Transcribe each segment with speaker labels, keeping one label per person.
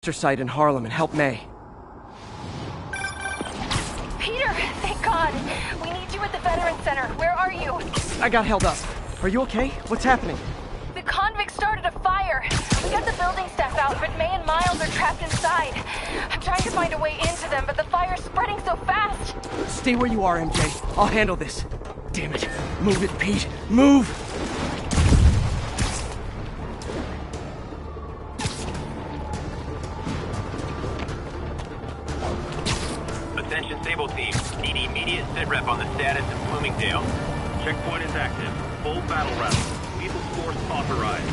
Speaker 1: site in Harlem and help May.
Speaker 2: Peter, thank God. We need you at the Veterans Center. Where are you?
Speaker 1: I got held up. Are you okay? What's happening?
Speaker 2: The convicts started a fire. We got the building staff out, but May and Miles are trapped inside. I'm trying to find a way into them, but the fire's spreading so fast.
Speaker 1: Stay where you are, MJ. I'll handle this. Damn it. Move it, Pete. Move!
Speaker 3: Attention Sable Team. Need immediate sitrep on the status of Bloomingdale. Checkpoint is active. Full battle route. Lethal force authorized.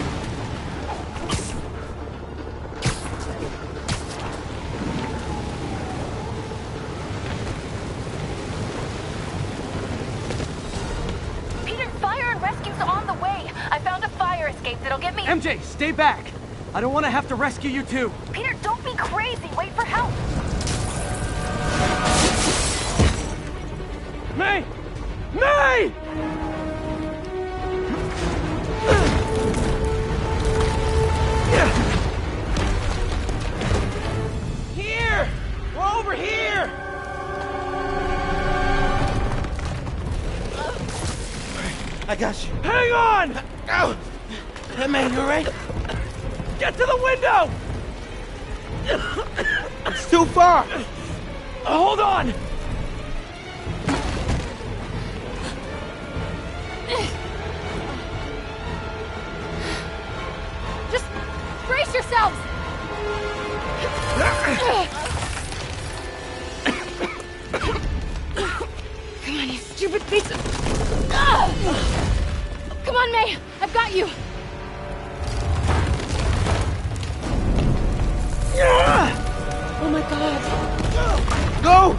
Speaker 2: Peter, fire and rescue's on the way. I found a fire escape that'll get me...
Speaker 1: MJ, stay back! I don't want to have to rescue you too.
Speaker 2: Peter, don't be crazy. Wait for help.
Speaker 1: May! May! Here! We're over here!
Speaker 4: I got you.
Speaker 1: Hang on!
Speaker 4: Ow! Hey, man, you alright?
Speaker 1: Get to the window!
Speaker 4: It's too far!
Speaker 1: Hold on!
Speaker 2: Just brace yourselves. Come on, you stupid piece of... Come on, May. I've got you. Oh my God.
Speaker 4: Go!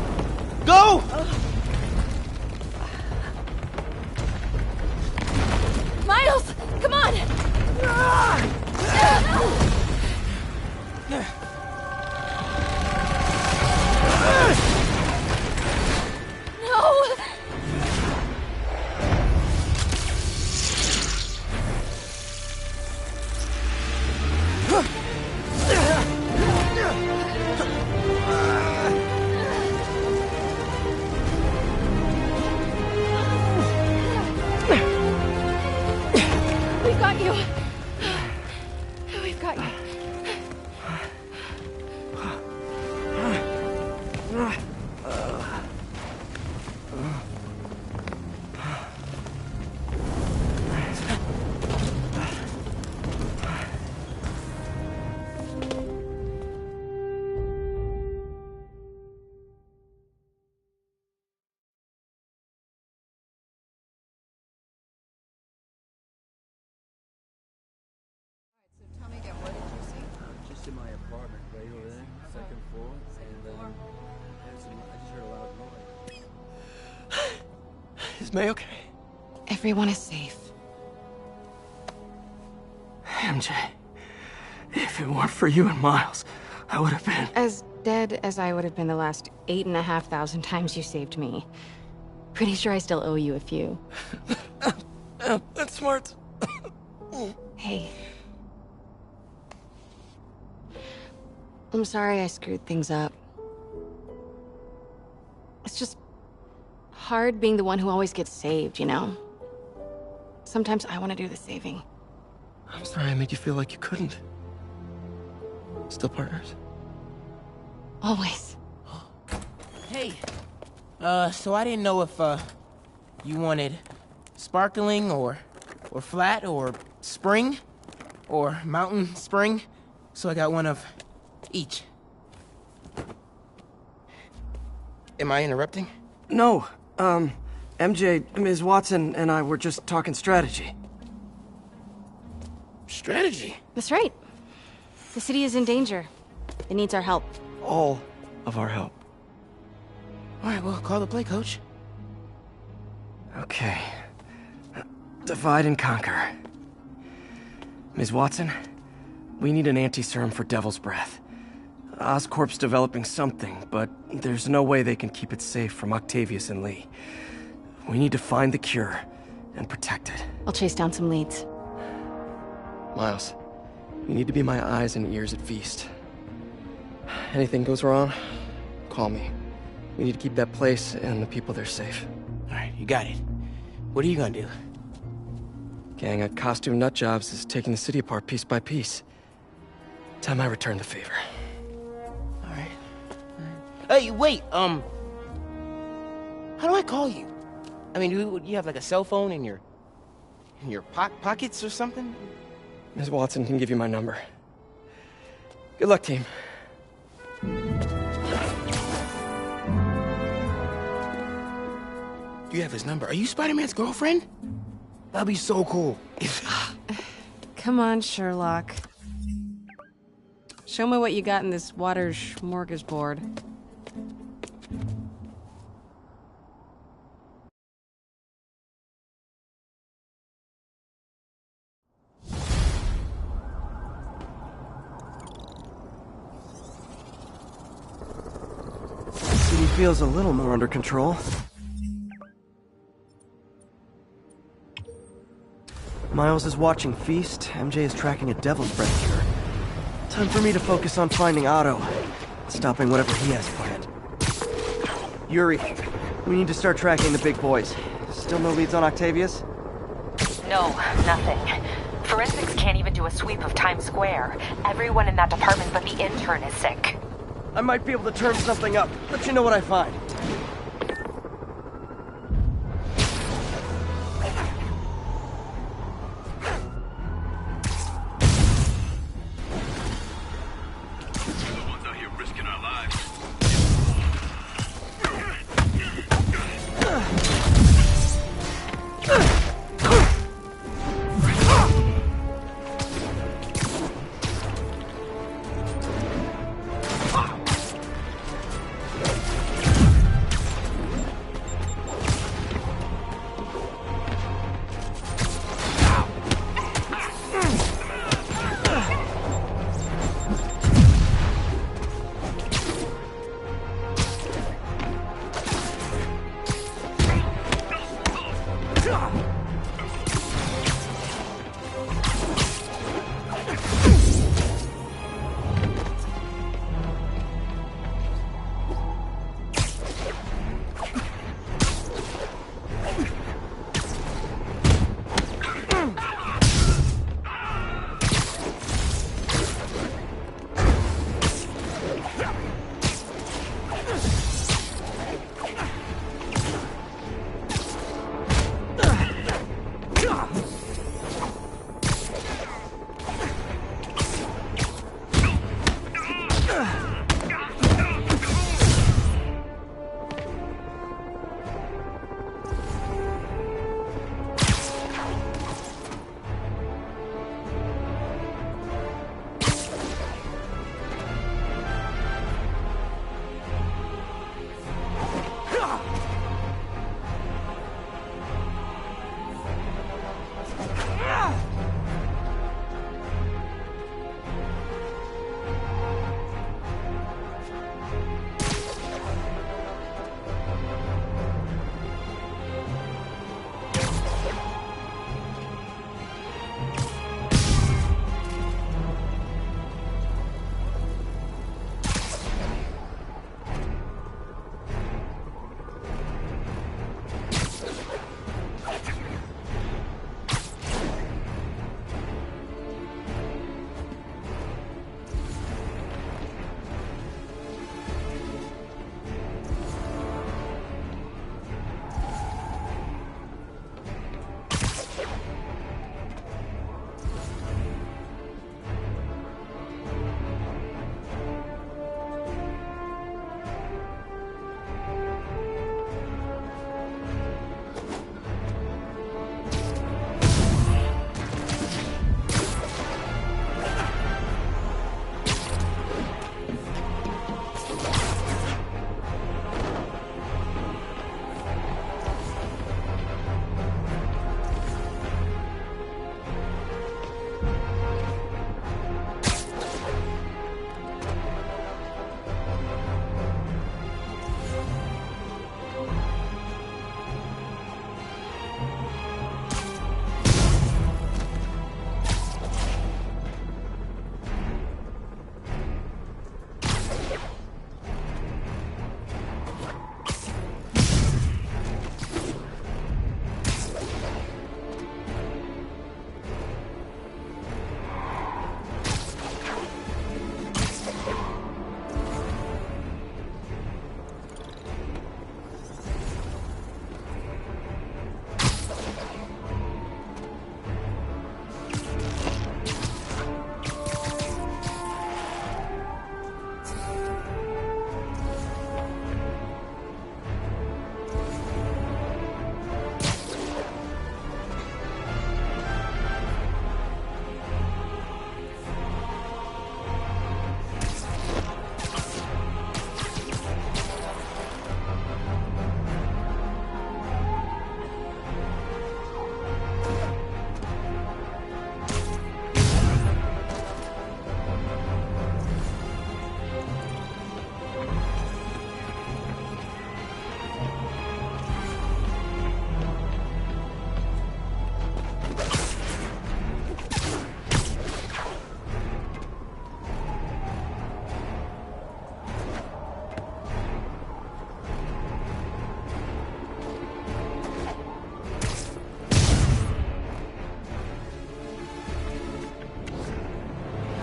Speaker 4: Go!
Speaker 2: Miles, come on. No. We've got you. We've got you.
Speaker 5: Tell me again, what did you see?
Speaker 6: Just in my apartment, right over there, second floor, and I just heard a loud noise.
Speaker 1: Is May okay?
Speaker 5: Everyone is safe.
Speaker 1: MJ, if it weren't for you and Miles, I would have been...
Speaker 5: As dead as I would have been the last 8,500 times you saved me. Pretty sure I still owe you a few.
Speaker 1: That's smart.
Speaker 5: Hey. I'm sorry I screwed things up. It's just hard being the one who always gets saved, you know? Sometimes I want to do the saving.
Speaker 1: I'm sorry I made you feel like you couldn't. Still partners?
Speaker 5: Always.
Speaker 4: Hey. So I didn't know if, you wanted sparkling or flat or spring or mountain spring. So I got one of each. Am I interrupting?
Speaker 1: No. MJ, Ms. Watson, and I were just talking strategy.
Speaker 4: Strategy?
Speaker 5: That's right. The city is in danger. It needs our help.
Speaker 1: All of our help.
Speaker 4: All right, well, call the play, coach.
Speaker 1: Okay. Divide and conquer. Ms. Watson, we need an anti-serum for Devil's Breath. Oscorp's developing something, but there's no way they can keep it safe from Octavius and Lee. We need to find the cure and protect it.
Speaker 5: I'll chase down some leads.
Speaker 1: Miles, you need to be my eyes and ears at Feast. anything goes wrong, call me. We need to keep that place and the people there safe.
Speaker 4: All right, you got it. What are you gonna do?
Speaker 1: Gang of costume nut jobs is taking the city apart piece by piece. Time I return the favor.
Speaker 4: All right. Hey, wait, how do I call you? I mean, you have like a cell phone in your pockets or something?
Speaker 1: Ms. Watson can give you my number. Good luck, team.
Speaker 4: You have his number. Are you Spider-Man's girlfriend? That'd be so cool.
Speaker 5: Come on, Sherlock. Show me what you got in this water smorgasbord.
Speaker 7: City feels a little more under control. Miles is watching Feast, MJ is tracking a Devil's Breath cure. Time for me to focus on finding Otto, stopping whatever he has planned. Yuri, we need to start tracking the big boys. Still no leads on Octavius?
Speaker 8: No, nothing. Forensics can't even do a sweep of Times Square. Everyone in that department but the intern is sick.
Speaker 7: I might be able to turn something up. Let you know what I find.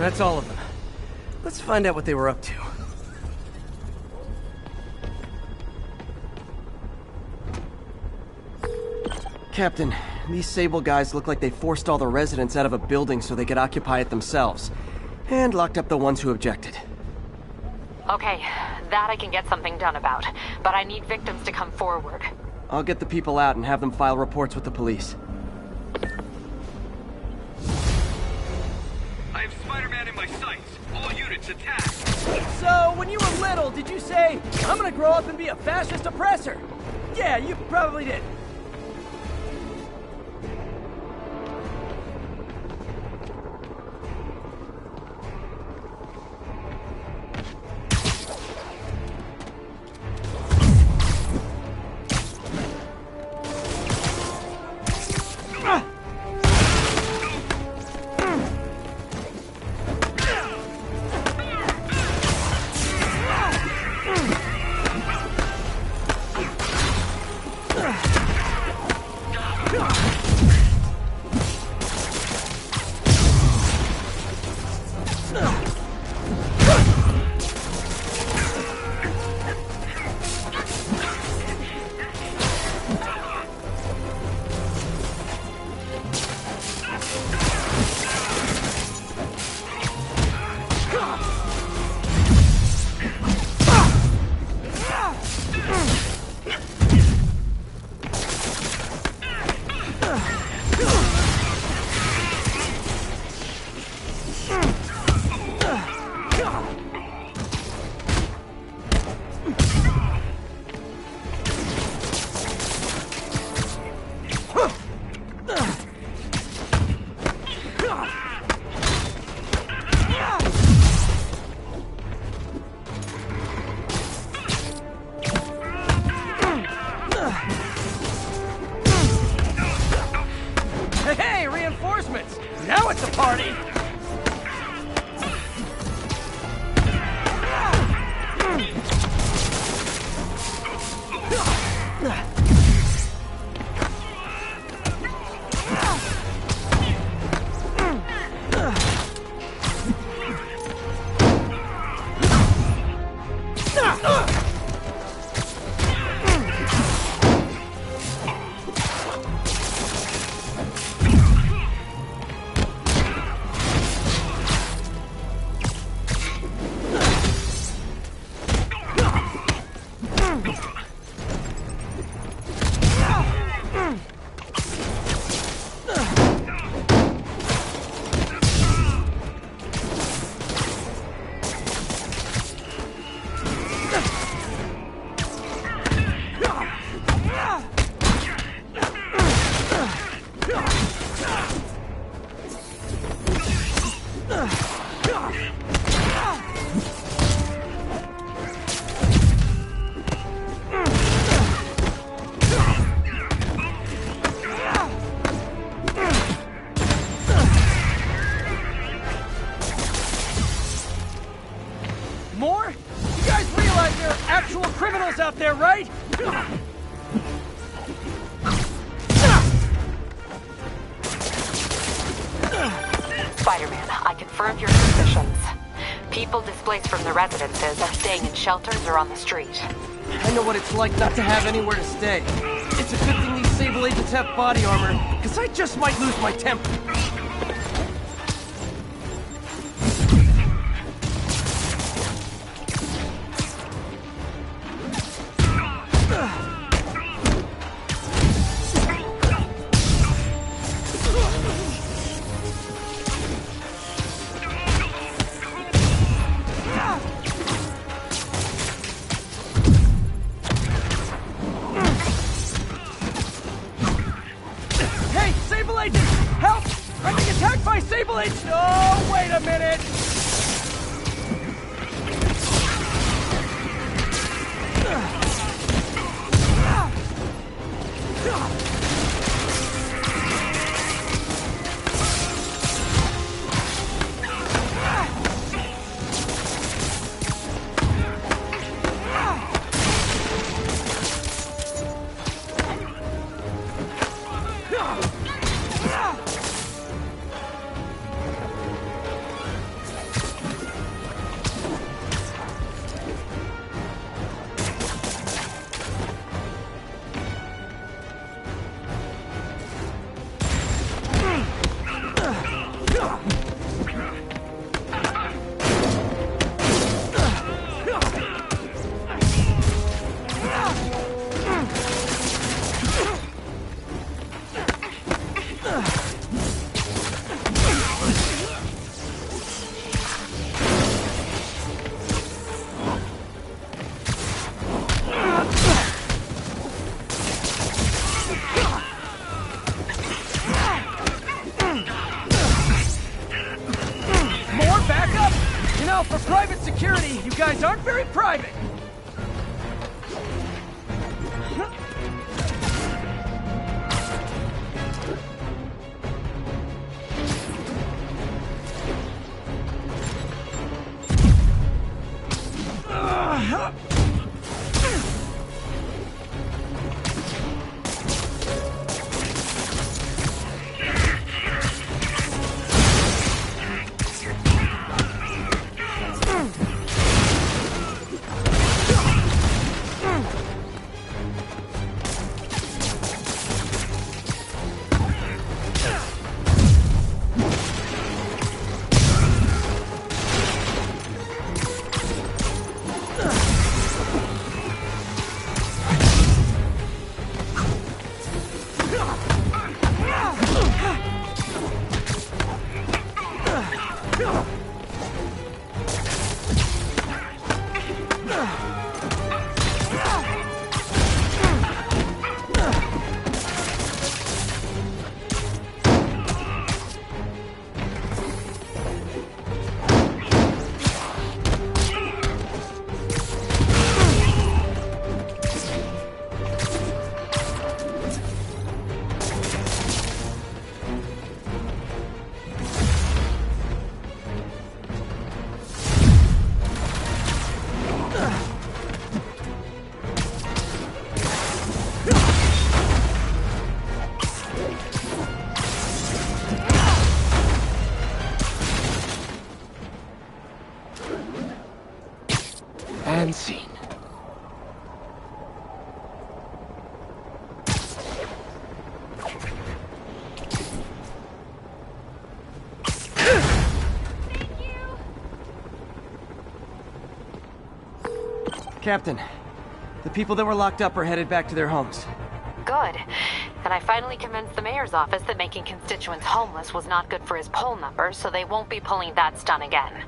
Speaker 1: That's all of them. Let's find out what they were up to.
Speaker 7: Captain, these Sable guys look like they forced all the residents out of a building so they could occupy it themselves. And locked up the ones who objected.
Speaker 8: Okay, that I can get something done about, but I need victims to come forward.
Speaker 7: I'll get the people out and have them file reports with the police.
Speaker 3: I have Spider-Man in my sights. All units attack.
Speaker 1: So, when you were little, did you say, I'm gonna grow up and be a fascist oppressor? Yeah, you probably did. Hey, reinforcements! Now it's a party! More? You guys realize there are actual criminals out there, right?
Speaker 8: Spider-Man, I confirmed your suspicions. People displaced from the residences are staying in shelters or on the street.
Speaker 7: I know what it's like not to have anywhere to stay. It's a good thing these Sable agents have body armor, because I just might lose my temper.
Speaker 1: Hey, Sable agents! Help! Right security. You guys aren't very private. And scene.
Speaker 7: Captain, the people that were locked up are headed back to their homes.
Speaker 8: Good. And I finally convinced the mayor's office that making constituents homeless was not good for his poll numbers, so they won't be pulling that stunt again.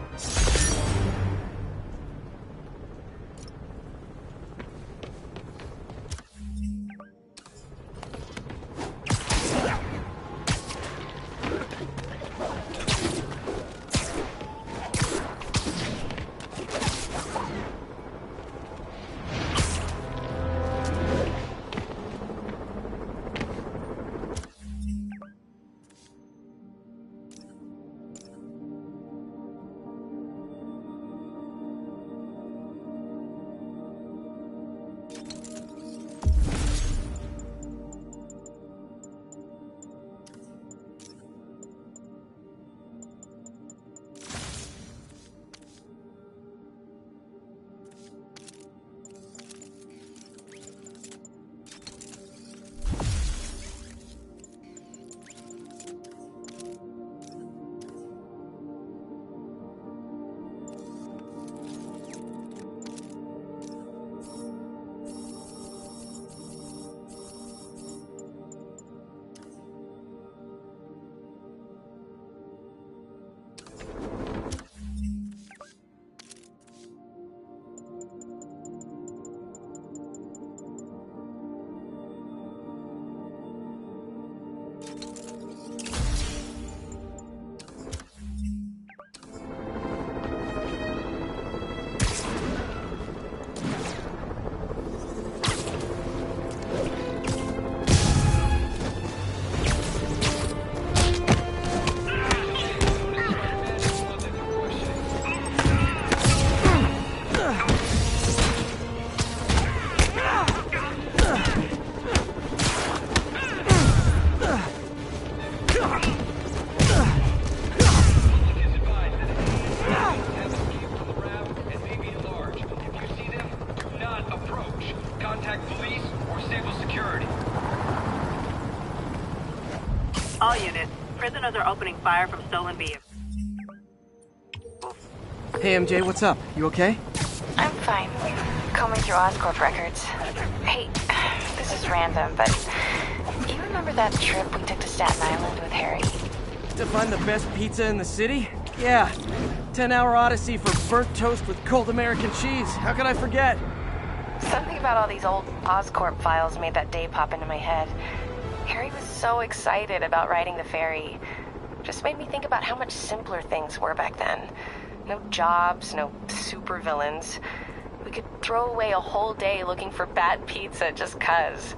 Speaker 9: All units, prisoners are opening fire from stolen vehicles.
Speaker 7: Hey MJ, what's up? You okay?
Speaker 8: I'm fine. Combing through Oscorp records. Hey, this is random, but you remember that trip we took to Staten Island with Harry?
Speaker 1: To find the best pizza in the city? Yeah. 10-hour odyssey for burnt toast with cold American cheese. How could I forget?
Speaker 8: Something about all these old Oscorp files made that day pop into my head. Harry was so excited about riding the ferry. Just made me think about how much simpler things were back then.
Speaker 2: No jobs, no supervillains. We could throw away a whole day looking for bad pizza just 'cause.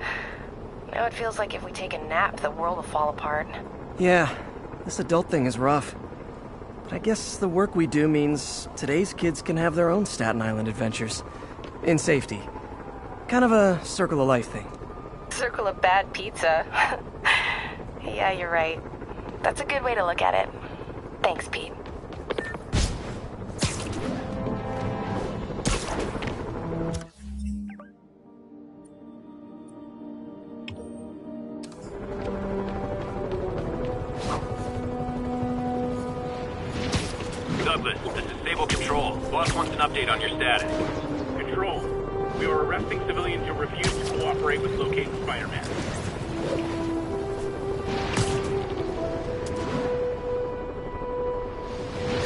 Speaker 2: Now it feels like if we take a nap, the world will fall apart.
Speaker 1: Yeah, this adult thing is rough. But I guess the work we do means today's kids can have their own Staten Island adventures. In safety. Kind of a circle of life thing.
Speaker 2: Circle of bad pizza. Yeah, you're right. That's a good way to look at it. Thanks, Pete.
Speaker 3: Douglas, this is Sable Control. Boss wants an update on your status. Control, we are arresting civilians who refuse to cooperate with locating Spider-Man.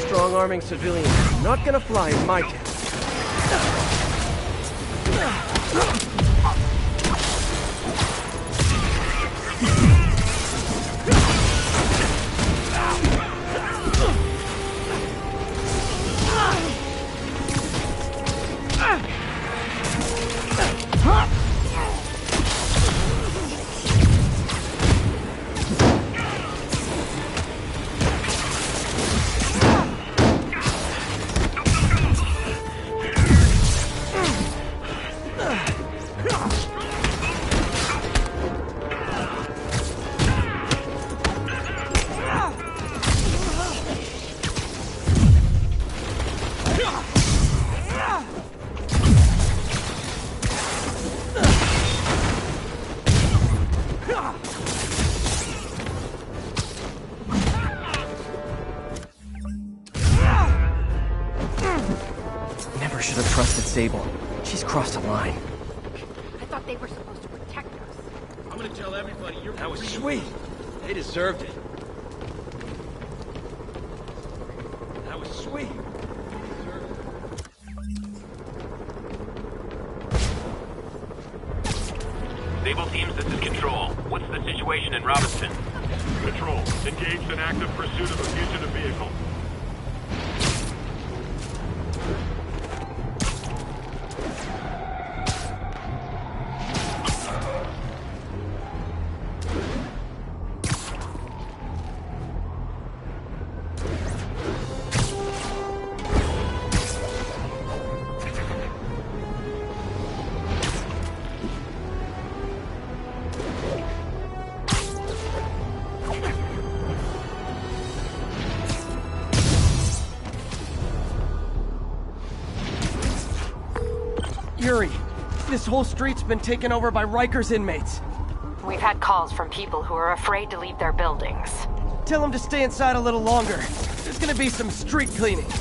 Speaker 1: Strong-arming civilians are not gonna fly in my town. Never should have trusted Sable. She's crossed a line.
Speaker 2: I thought they were supposed to protect us.
Speaker 3: I'm gonna tell everybody you're...
Speaker 6: That was sweet. They deserved it. That was sweet.
Speaker 3: Sable teams, this is Control. What's the situation in Robinson? Control, engaged in active pursuit of a fugitive vehicle.
Speaker 1: Yuri, this whole street's been taken over by Riker's inmates.
Speaker 2: We've had calls from people who are afraid to leave their buildings.
Speaker 1: Tell them to stay inside a little longer. There's gonna be some street cleaning.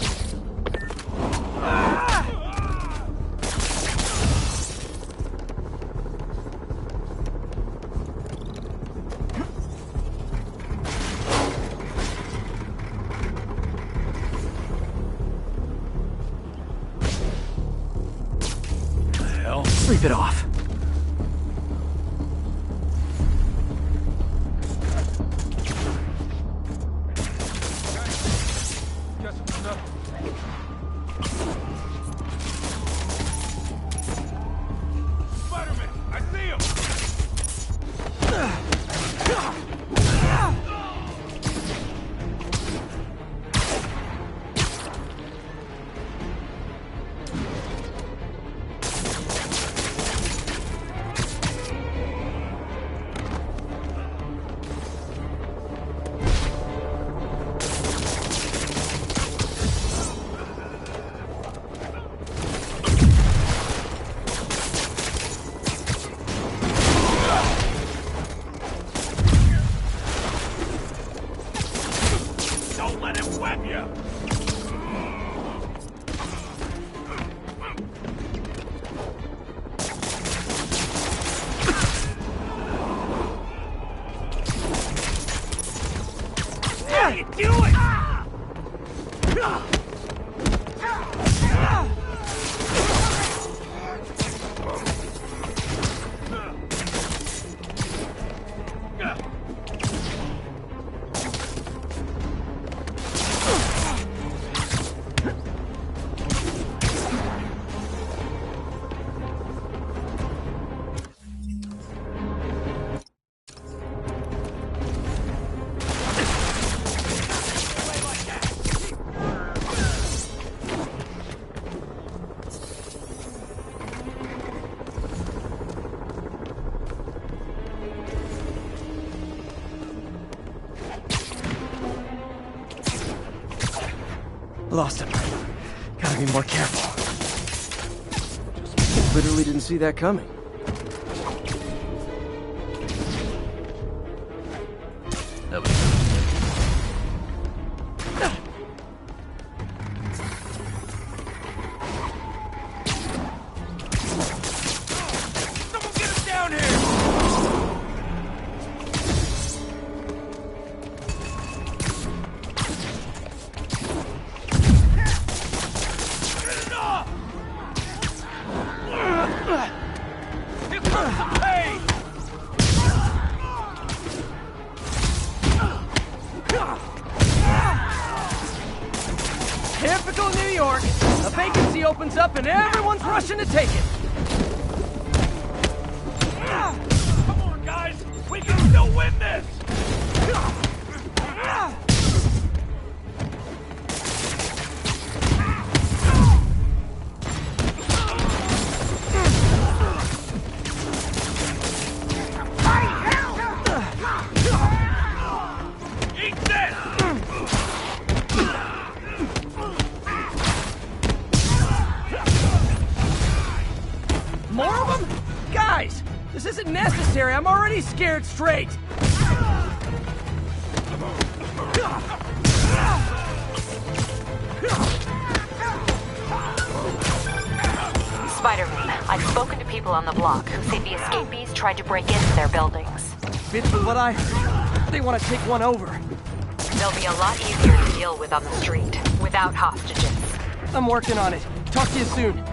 Speaker 1: Sleep it off.
Speaker 3: Spider-Man, I see him!
Speaker 1: Lost him. Gotta be more careful.
Speaker 7: Literally didn't see that coming.
Speaker 3: Someone get us down here! Get it off! Here comes the pain!
Speaker 1: Typical New York. A vacancy opens up and everyone's rushing to take it.
Speaker 3: Come on, guys! We can still win this! Eat this!
Speaker 1: More of them? Guys, this isn't necessary. I'm already scared straight.
Speaker 8: Spiderman, I've spoken to people on the block who say the escapees tried to break into their buildings.
Speaker 1: Fits with what I heard. They want to take one over.
Speaker 8: They'll be a lot easier to deal with on the street, without hostages.
Speaker 1: I'm working on it. Talk to you soon.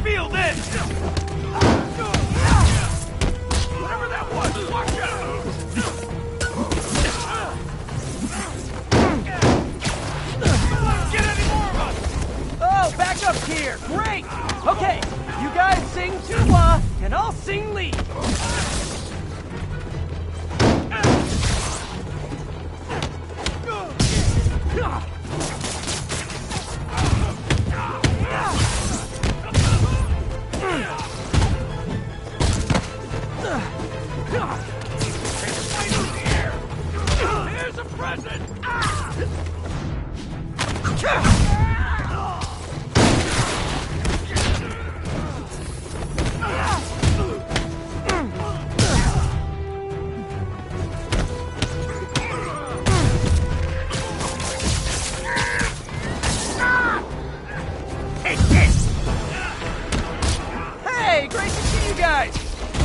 Speaker 3: Feel this! Whatever that was, watch out! Get any more of us!
Speaker 1: Oh, backup's here. Great. Okay, you guys sing tuba, and I'll sing lead.
Speaker 3: Here's a present!
Speaker 1: Hey, great to see you guys.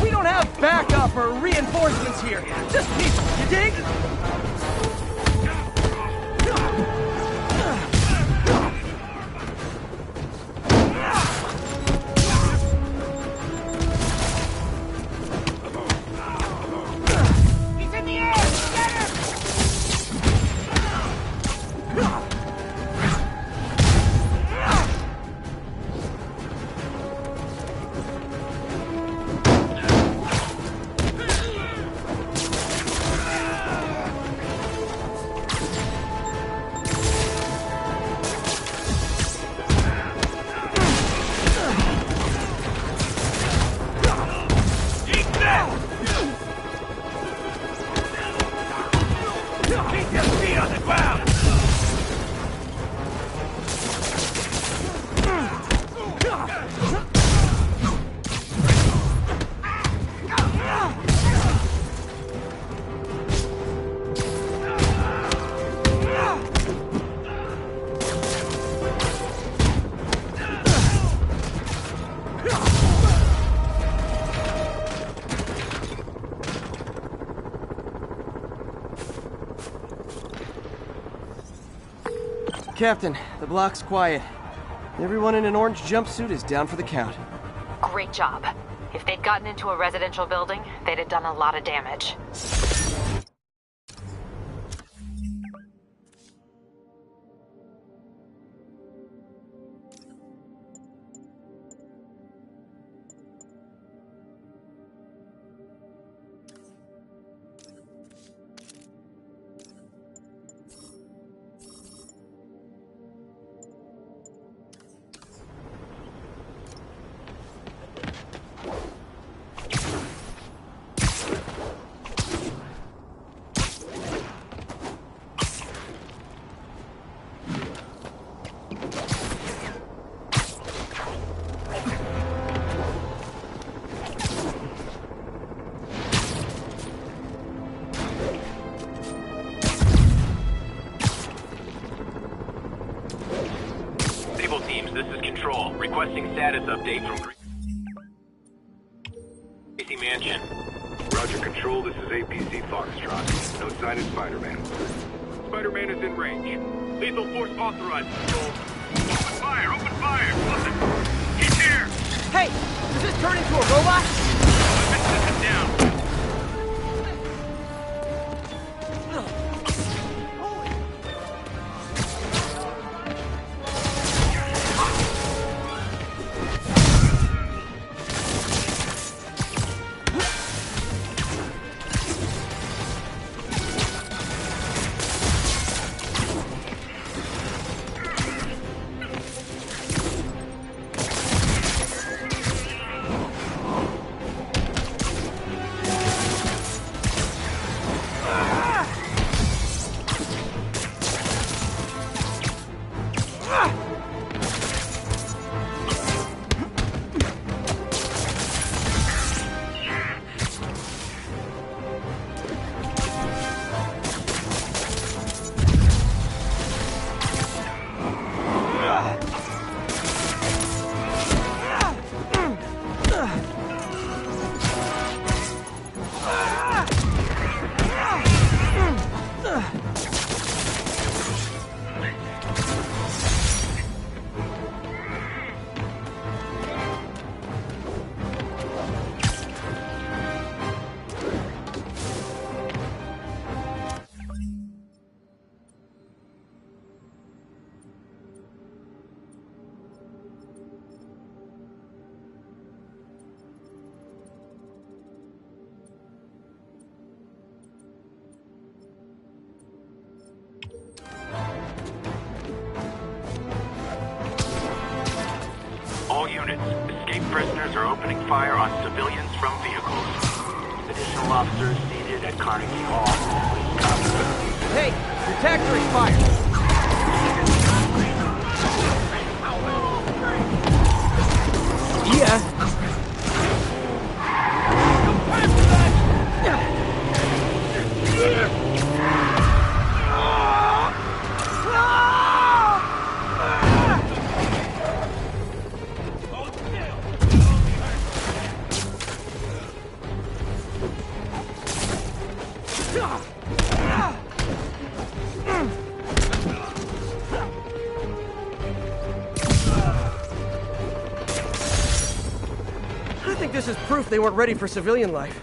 Speaker 1: We don't have backup or reinforcements here. Just people, you dig?
Speaker 3: He's in the air! Get him! Eat that! Keep your feet on the ground!
Speaker 7: Captain, the block's quiet. Everyone in an orange jumpsuit is down for the count.
Speaker 8: Great job.
Speaker 2: If they'd gotten into a residential building, they'd have done a lot of damage.
Speaker 3: This is Control, requesting status update from AC Mansion.
Speaker 10: Roger, Control, this is APC Foxtrot. No sign of Spider-Man.
Speaker 3: Spider-Man is in range. Lethal force authorized, Control. Open fire, open fire! Listen, he's here!
Speaker 4: Hey! Does this turn into a robot?
Speaker 3: This is down. All units, escaped prisoners are opening fire on civilians from vehicles. Additional officers seated at Carnegie Hall.
Speaker 4: Hey! Detector expired! Yeah.
Speaker 7: I think this is proof they weren't ready for civilian life.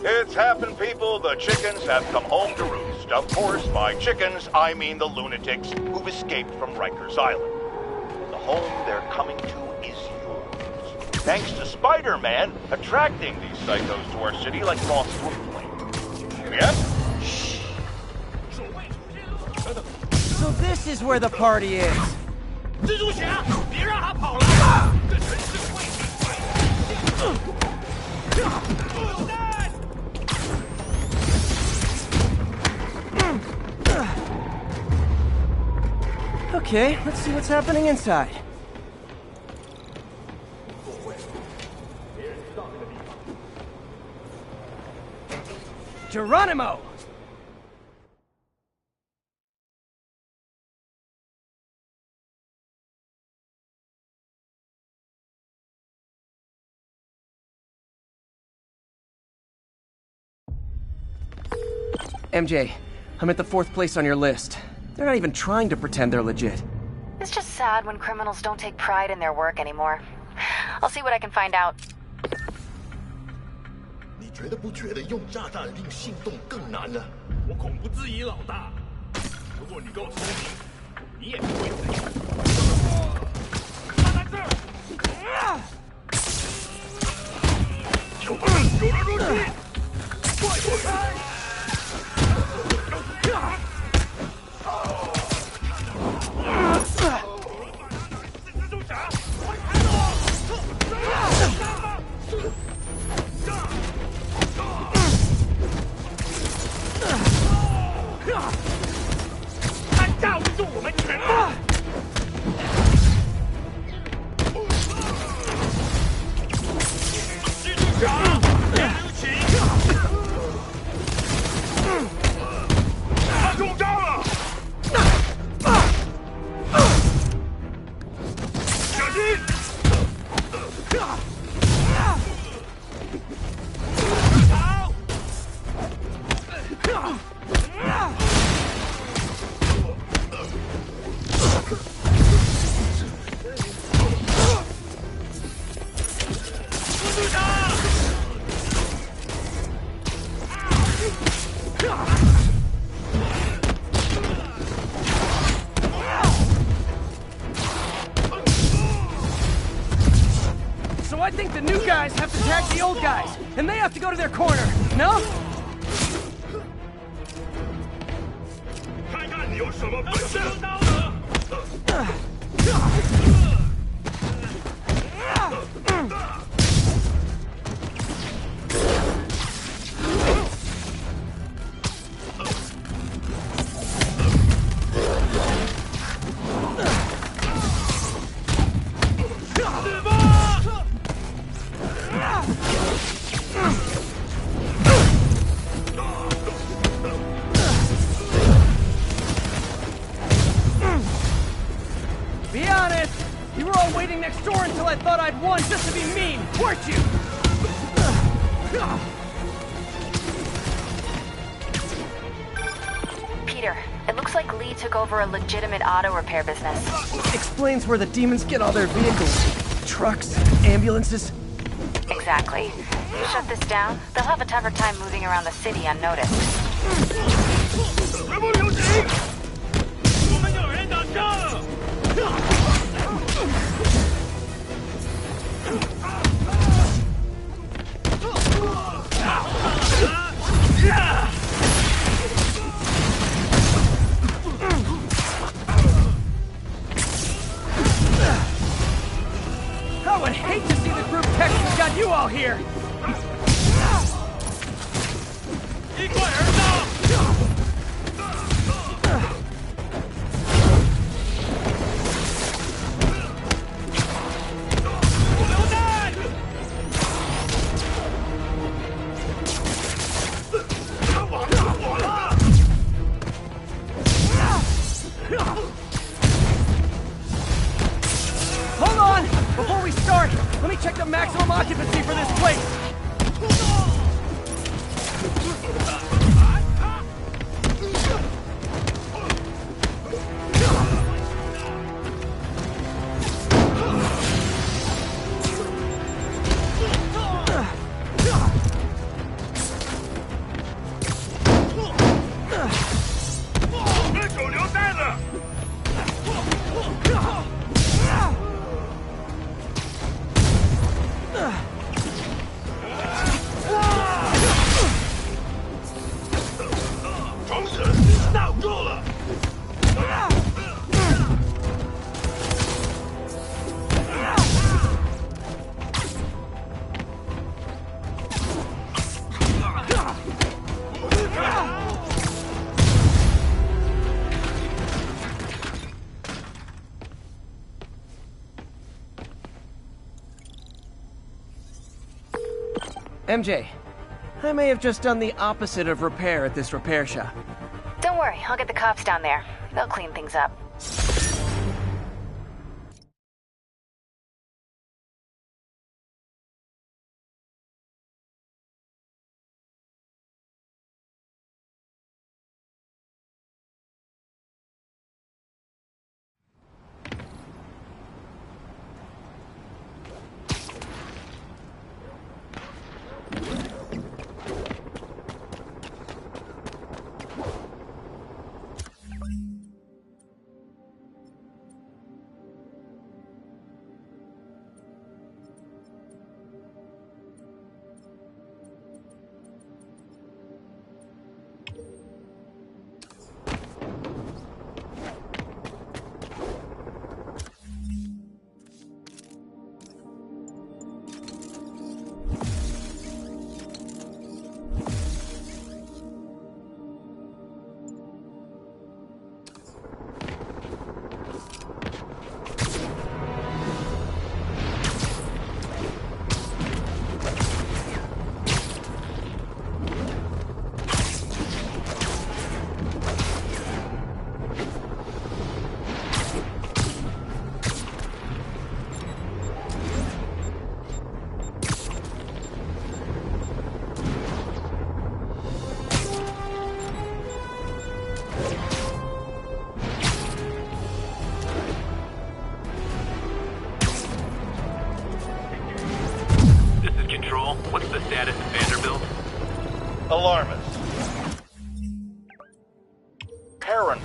Speaker 11: It's happened, people. The chickens have come home to roost. Of course, by chickens, I mean the lunatics who've escaped from Rikers Island. The home they're coming to is yours. Thanks to Spider-Man attracting these psychos to our city like moths to a flame. Yes?
Speaker 7: Shh. So this is where the party is. Okay, let's see what's happening inside.
Speaker 1: Geronimo! MJ, I'm at the 4th place on your list. They're not even trying to pretend they're legit.
Speaker 8: It's just sad when criminals don't take pride in their work anymore. I'll see what I can find out.
Speaker 12: 你觉得不觉得用炸弹令行动更难呢？我恐不质疑老大。如果你够聪明，你也不会死。他在这儿！有人入侵！快躲开！ 他罩不住我们全部！蜘蛛侠，别留情！他中招了！小心！
Speaker 1: So I think the new guys have to tag the old guys, and they have to go to their corner, no?
Speaker 12: 看看你有什么本事！
Speaker 1: Be honest, you were all waiting next door until I thought I'd won just to be mean, weren't you?
Speaker 8: Peter, it looks like Lee took over a legitimate auto repair business.
Speaker 1: Explains where the demons get all their vehicles. Trucks, ambulances.
Speaker 8: Exactly. You shut this down, they'll have a tougher time moving around the city unnoticed.
Speaker 12: 全部留情！我们有人打仗了！
Speaker 1: I would hate to see the group text who got you all here.
Speaker 12: 一块儿上！
Speaker 1: Hold on! Before we start, let me check the maximum occupancy for this place. MJ, I may have just done the opposite of repair at this repair shop.
Speaker 8: Don't worry, I'll get the cops down there. They'll clean things up.
Speaker 3: What's the status of Vanderbilt?
Speaker 11: Alarmist. Paranoid.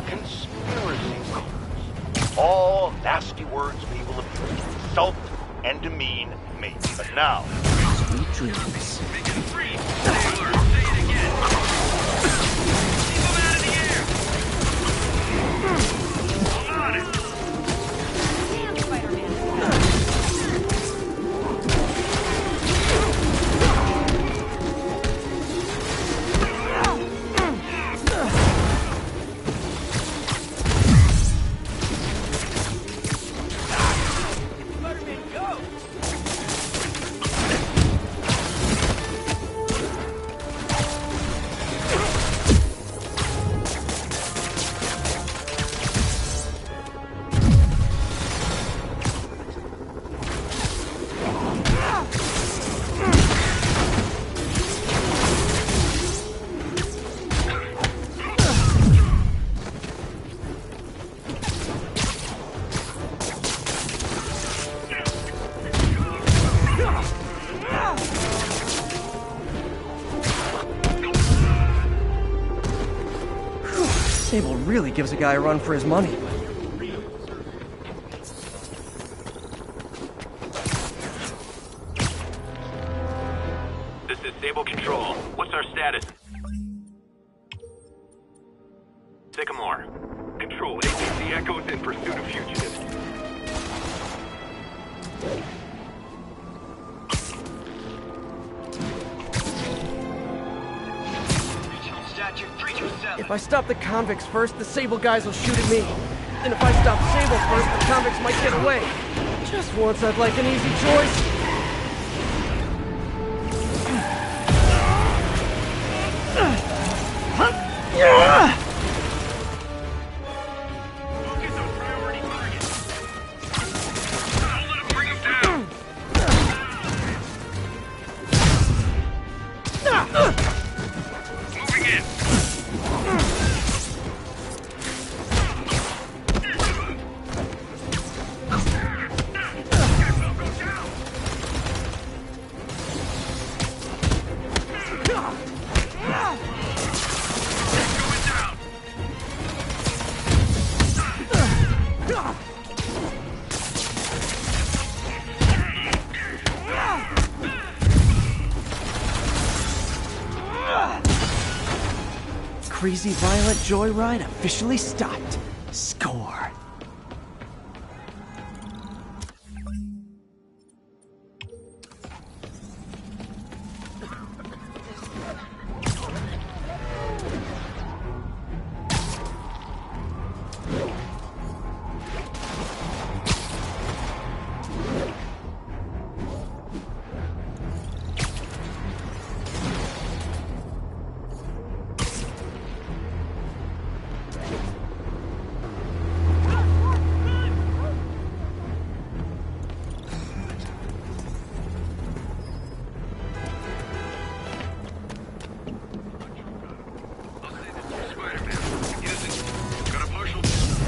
Speaker 11: Conspiracy theories. All nasty words people have used to insult and demean me. But now,
Speaker 1: Sweet dreams.
Speaker 3: Make it free! Sailor, say it again! Keep them out of the air! I'm on it!
Speaker 2: Damn, Spider-Man.
Speaker 1: Sable really gives a guy a run for his money.
Speaker 3: This is Sable Control. What's our status? Sycamore.
Speaker 10: Control, APC Echo's in pursuit of fugitives.
Speaker 1: If I stop the convicts first, the Sable guys will shoot at me. And if I stop Sable first, the convicts might get away. Just once I'd like an easy choice.
Speaker 3: Focus on priority targets. Don't let them bring him down. Moving in.
Speaker 1: Crazy violent joyride officially stopped. Score.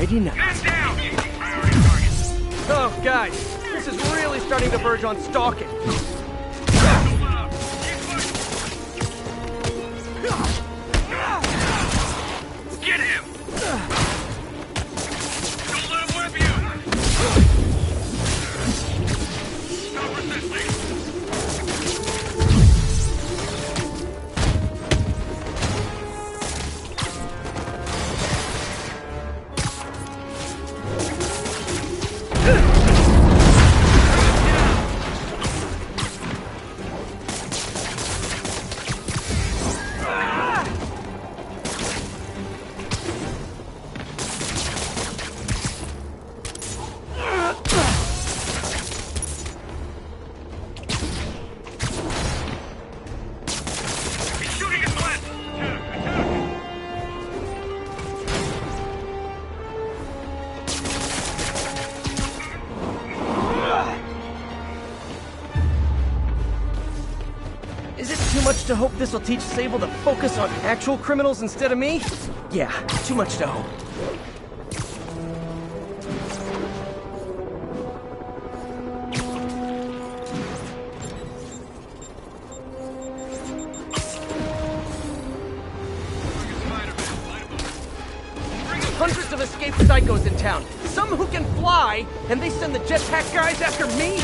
Speaker 1: Mighty not. Oh, guys, this is really starting to verge on stalking.
Speaker 12: Get him! Don't let him whip you! Stop resisting!
Speaker 1: Is it too much to hope this will teach Sable to focus on actual criminals instead of me? Yeah, too much to hope. Hundreds of escaped psychos in town. Some who can fly, and they send the jetpack guys after me?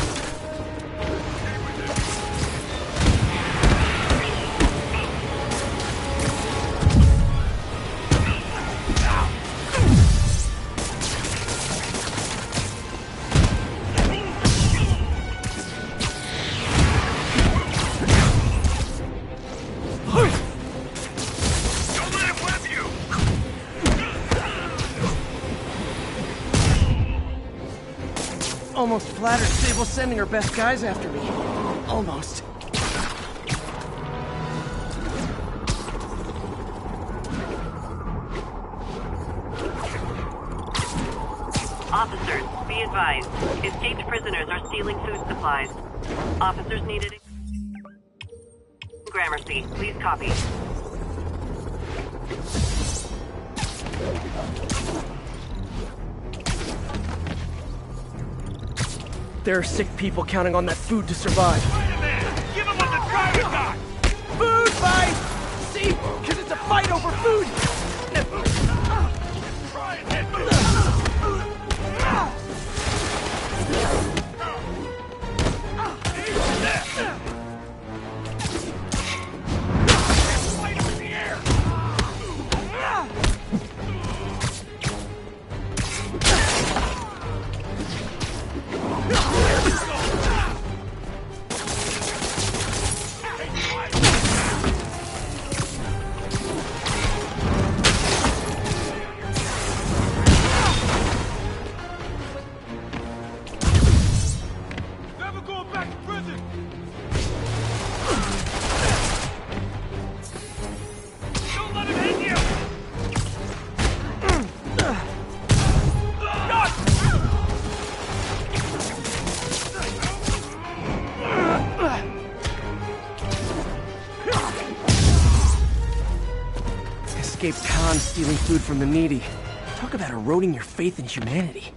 Speaker 1: Almost flattered Sable sending her best guys after me. Almost.
Speaker 9: Officers, be advised. Escaped prisoners are stealing food supplies. Officers needed Gramercy. Please copy.
Speaker 1: There are sick people counting on that food to survive.
Speaker 12: Give him what the driver got!
Speaker 1: Food fight! See? Because it's a fight over food!
Speaker 12: Try and hit me! Light him in the air! Never going back to prison! Don't let him hit you!
Speaker 1: Escaped cons stealing food from the needy. Talk about eroding your faith in humanity.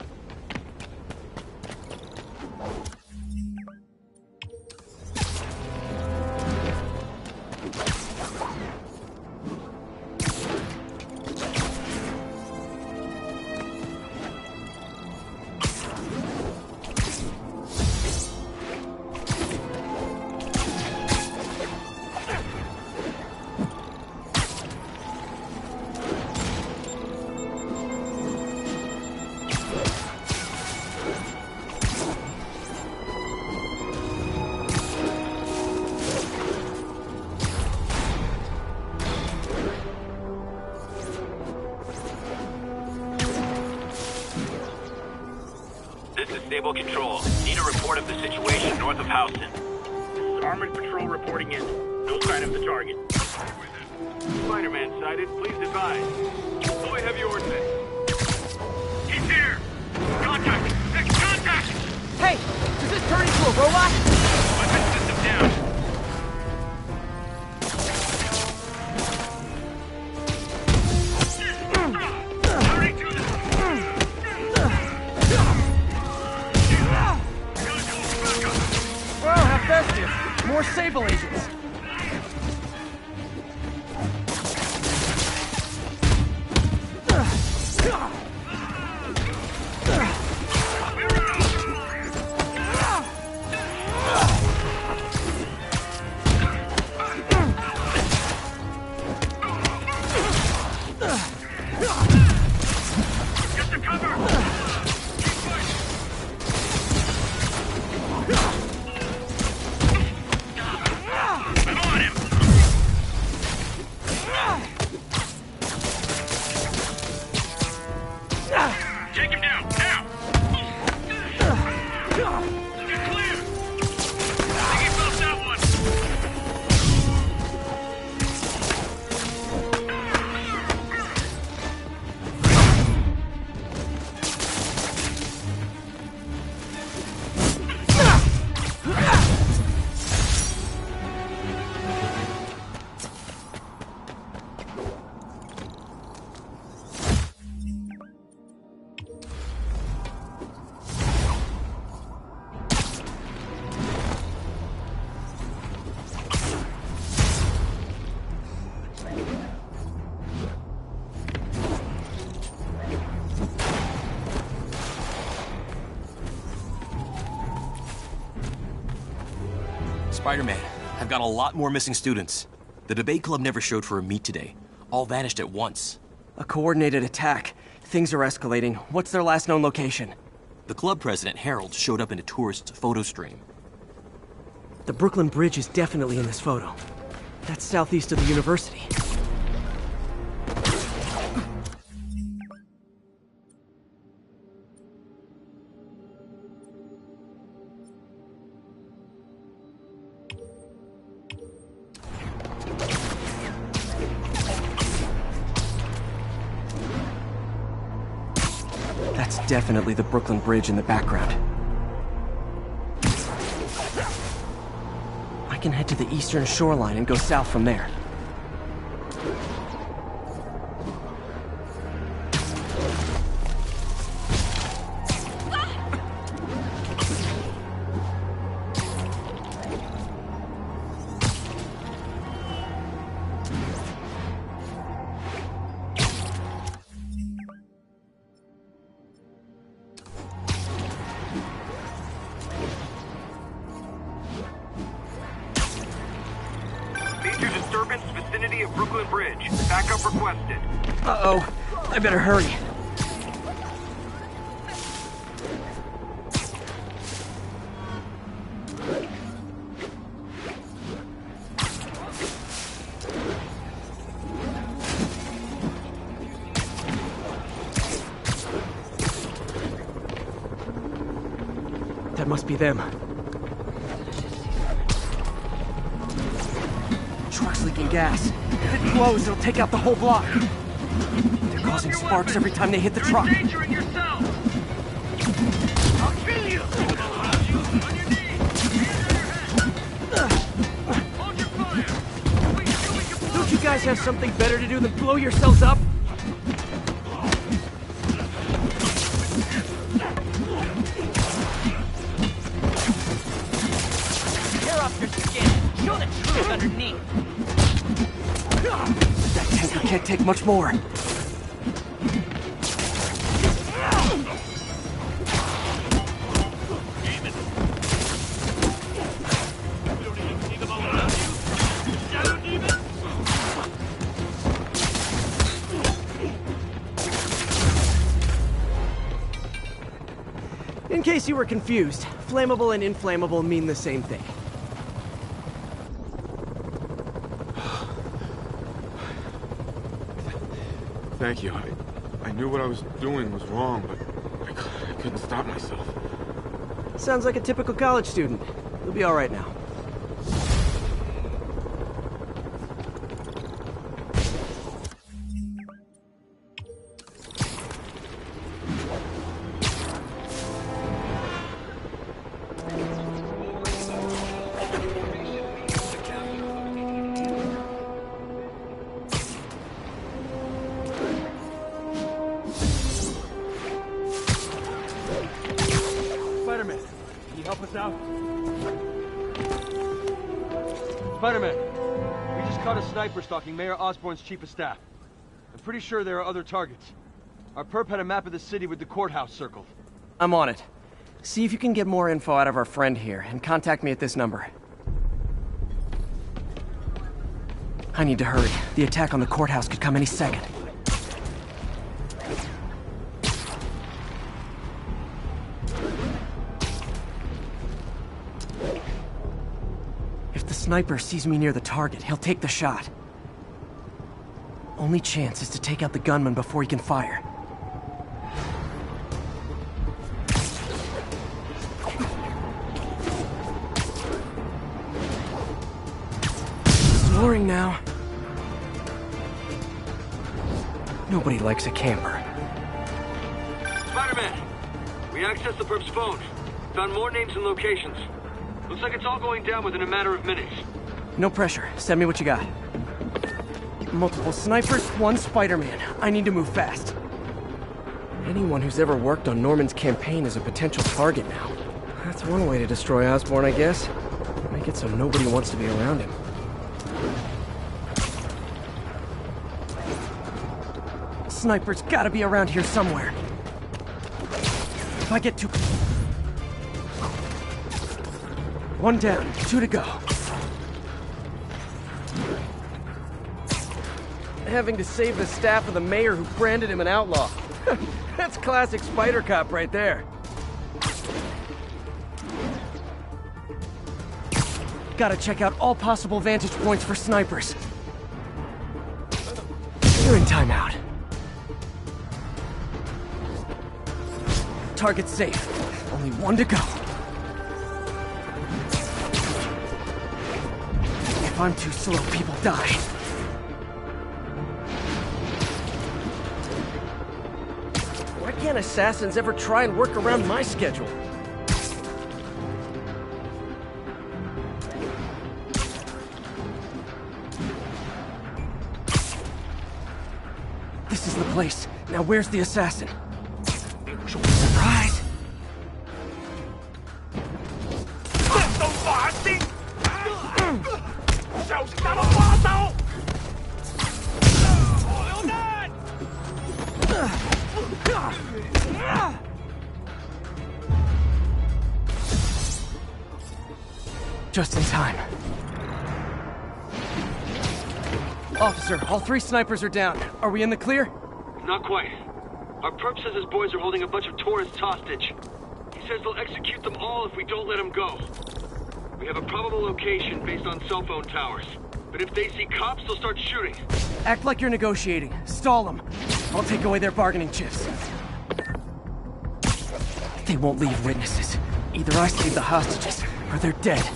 Speaker 3: Sable Control. Need a report of the situation north of Houston.
Speaker 12: This is Armored Patrol reporting in. No sign of the target.
Speaker 3: Spider-Man sighted. Please advise.
Speaker 12: Fully heavy ordnance. He's here! Contact! Next contact!
Speaker 1: Hey! Does this turn into a robot?
Speaker 12: Weapon system down. Hurry to the...
Speaker 13: Spider-Man, I've got a lot more missing students. The debate club never showed for a meet today. All vanished at once.
Speaker 1: A coordinated attack. Things are escalating. What's their last known location?
Speaker 13: The club president, Harold, showed up in a tourist's photo stream.
Speaker 1: The Brooklyn Bridge is definitely in this photo. That's southeast of the university. That's definitely the Brooklyn Bridge in the background. I can head to the eastern shoreline and go south from there.
Speaker 3: Major disturbance vicinity of Brooklyn Bridge. Backup requested.
Speaker 1: Uh-oh. I better hurry. That must be them. Truck's leaking gas. If it blows, it'll take out the whole block. They're causing sparks every time they hit the truck.
Speaker 3: Endangering yourself! I'll kill you! On your knees! Hold your fire!
Speaker 1: Don't you guys have something better to do than blow yourselves up?
Speaker 4: Tear off your skin. Show the truth underneath.
Speaker 1: That tanker can't take much more. In case you were confused, flammable and inflammable mean the same thing.
Speaker 14: Thank you. I knew what I was doing was wrong, but I couldn't stop myself.
Speaker 1: Sounds like a typical college student. You'll be all right now.
Speaker 7: Spider-Man, can you help us out? Spider-Man, we just caught a sniper stalking Mayor Osborn's chief of staff. I'm pretty sure there are other targets. Our perp had a map of the city with the courthouse circled.
Speaker 1: I'm on it. See if you can get more info out of our friend here, and contact me at this number. I need to hurry. The attack on the courthouse could come any second. If the sniper sees me near the target, he'll take the shot. Only chance is to take out the gunman before he can fire. Snoring now. Nobody likes a camper.
Speaker 3: Spider-Man! We accessed the perp's phone. Found more names and locations. Looks like it's all going down within a matter of minutes.
Speaker 1: No pressure. Send me what you got. Multiple snipers, one Spider-Man. I need to move fast. Anyone who's ever worked on Norman's campaign is a potential target now. That's one way to destroy Osborn, I guess. Make it so nobody wants to be around him. Sniper's gotta be around here somewhere. If I get too... One down, 2 to go. having to save the staff of the mayor who branded him an outlaw. That's classic Spider Cop right there. Gotta check out all possible vantage points for snipers. You're in timeout. Target safe. Only one to go. If I'm too slow, people die. Why can't assassins ever try and work around my schedule? This is the place. Now where's the assassin? Surprise! Just in time. Officer, all 3 snipers are down. Are we in the clear?
Speaker 15: Not quite. Our perp says his boys are holding a bunch of tourists hostage. He says they'll execute them all if we don't let them go. We have a probable location based on cell phone towers. But if they see cops, they'll start shooting.
Speaker 1: Act like you're negotiating. Stall them. I'll take away their bargaining chips. They won't leave witnesses. Either I save the hostages, or they're dead.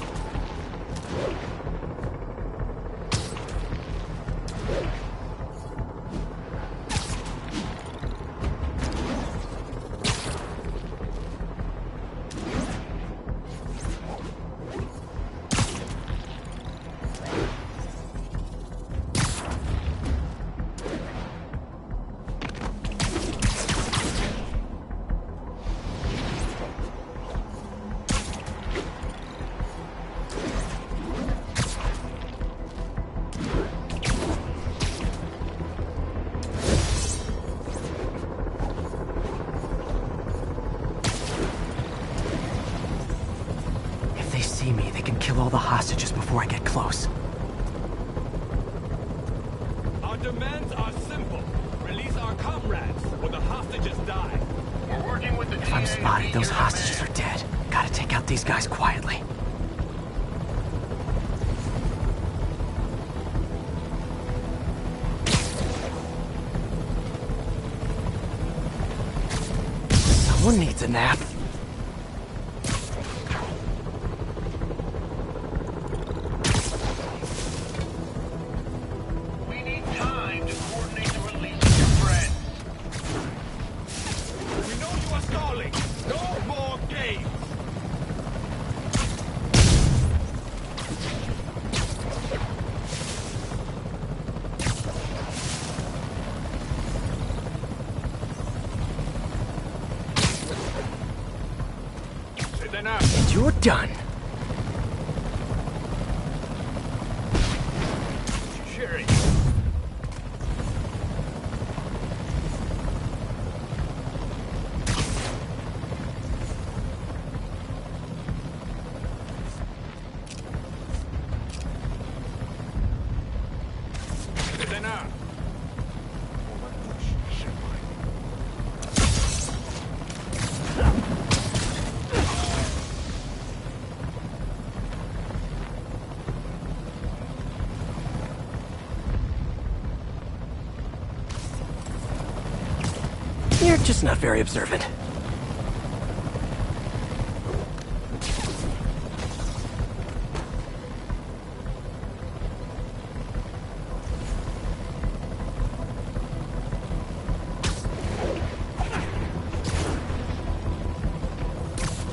Speaker 1: Kill all the hostages before I get close.
Speaker 12: Our demands are simple. Release our comrades, or the hostages die. We're working with the
Speaker 1: If I'm spotted, those hostages are dead. Gotta take out these guys quietly. Someone needs a nap. You're done.
Speaker 12: Sherry.
Speaker 1: You're just not very observant.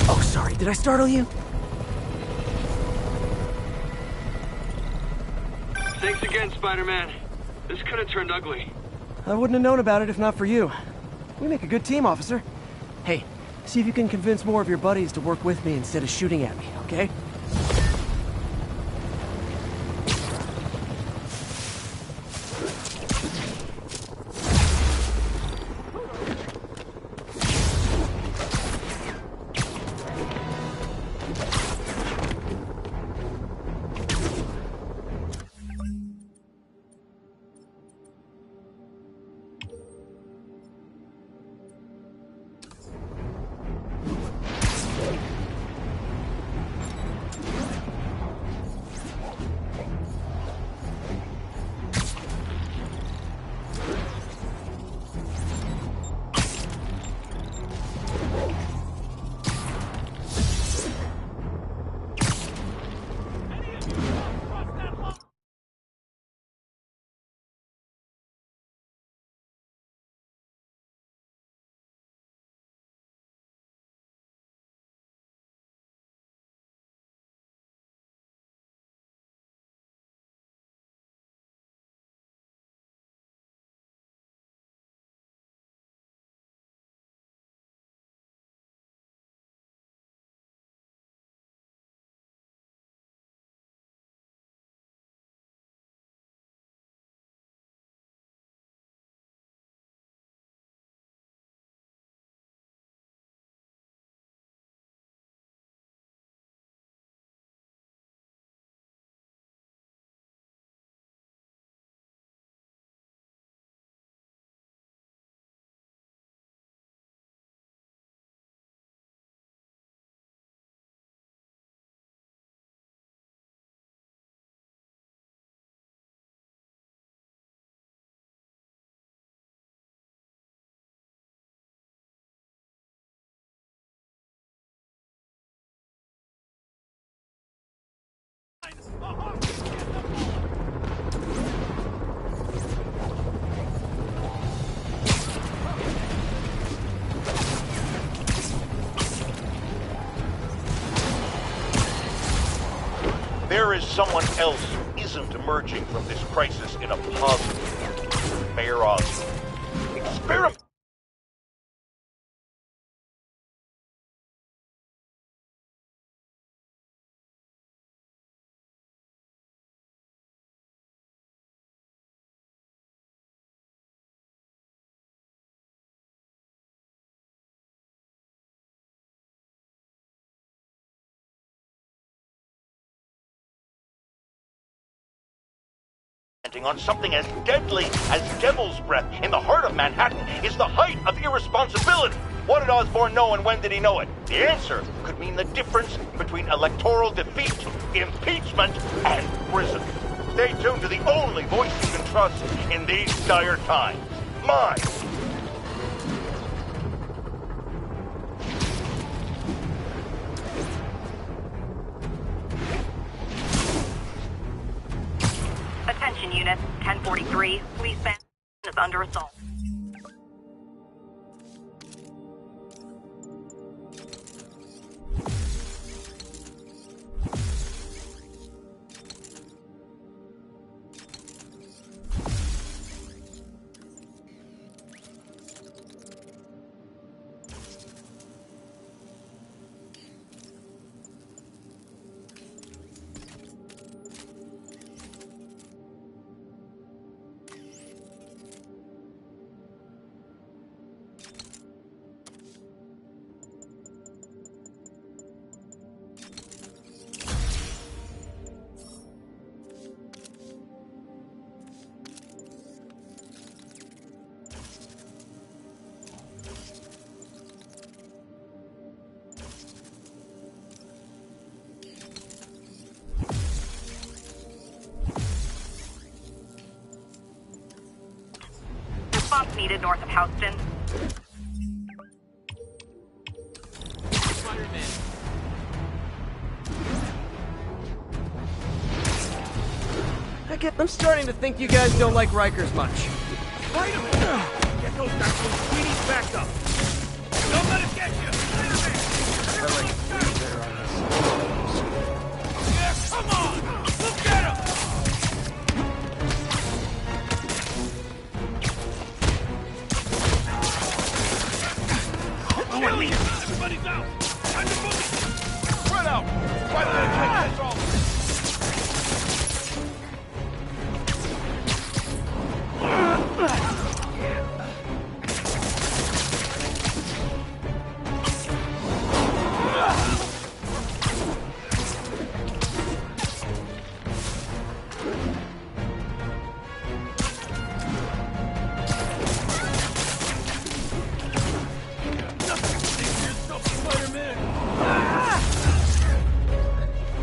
Speaker 1: Oh, sorry, did I startle you?
Speaker 15: Thanks again, Spider-Man. This could have turned ugly.
Speaker 1: I wouldn't have known about it if not for you. We make a good team, officer. Hey, see if you can convince more of your buddies to work with me instead of shooting at me, okay?
Speaker 11: is someone else who isn't emerging from this crisis in a positive way. Mayor Osborn. Experiment. On something as deadly as devil's breath in the heart of Manhattan is the height of irresponsibility. What did Osborn know and when did he know it? The answer could mean the difference between electoral defeat, impeachment, and prison. Stay tuned to the only voice you can trust in these dire times. Mine.
Speaker 9: Attention units, 1043, police van is under assault. Response needed north of Houston.
Speaker 1: I'm starting to think you guys don't like Rikers much.
Speaker 12: Spiderman! Get those guys. We need backup. Don't let it get you. Spiderman! Yeah, come on! Look at him! Everybody's out! Time to move! Spread out! Spider-Man, take this all!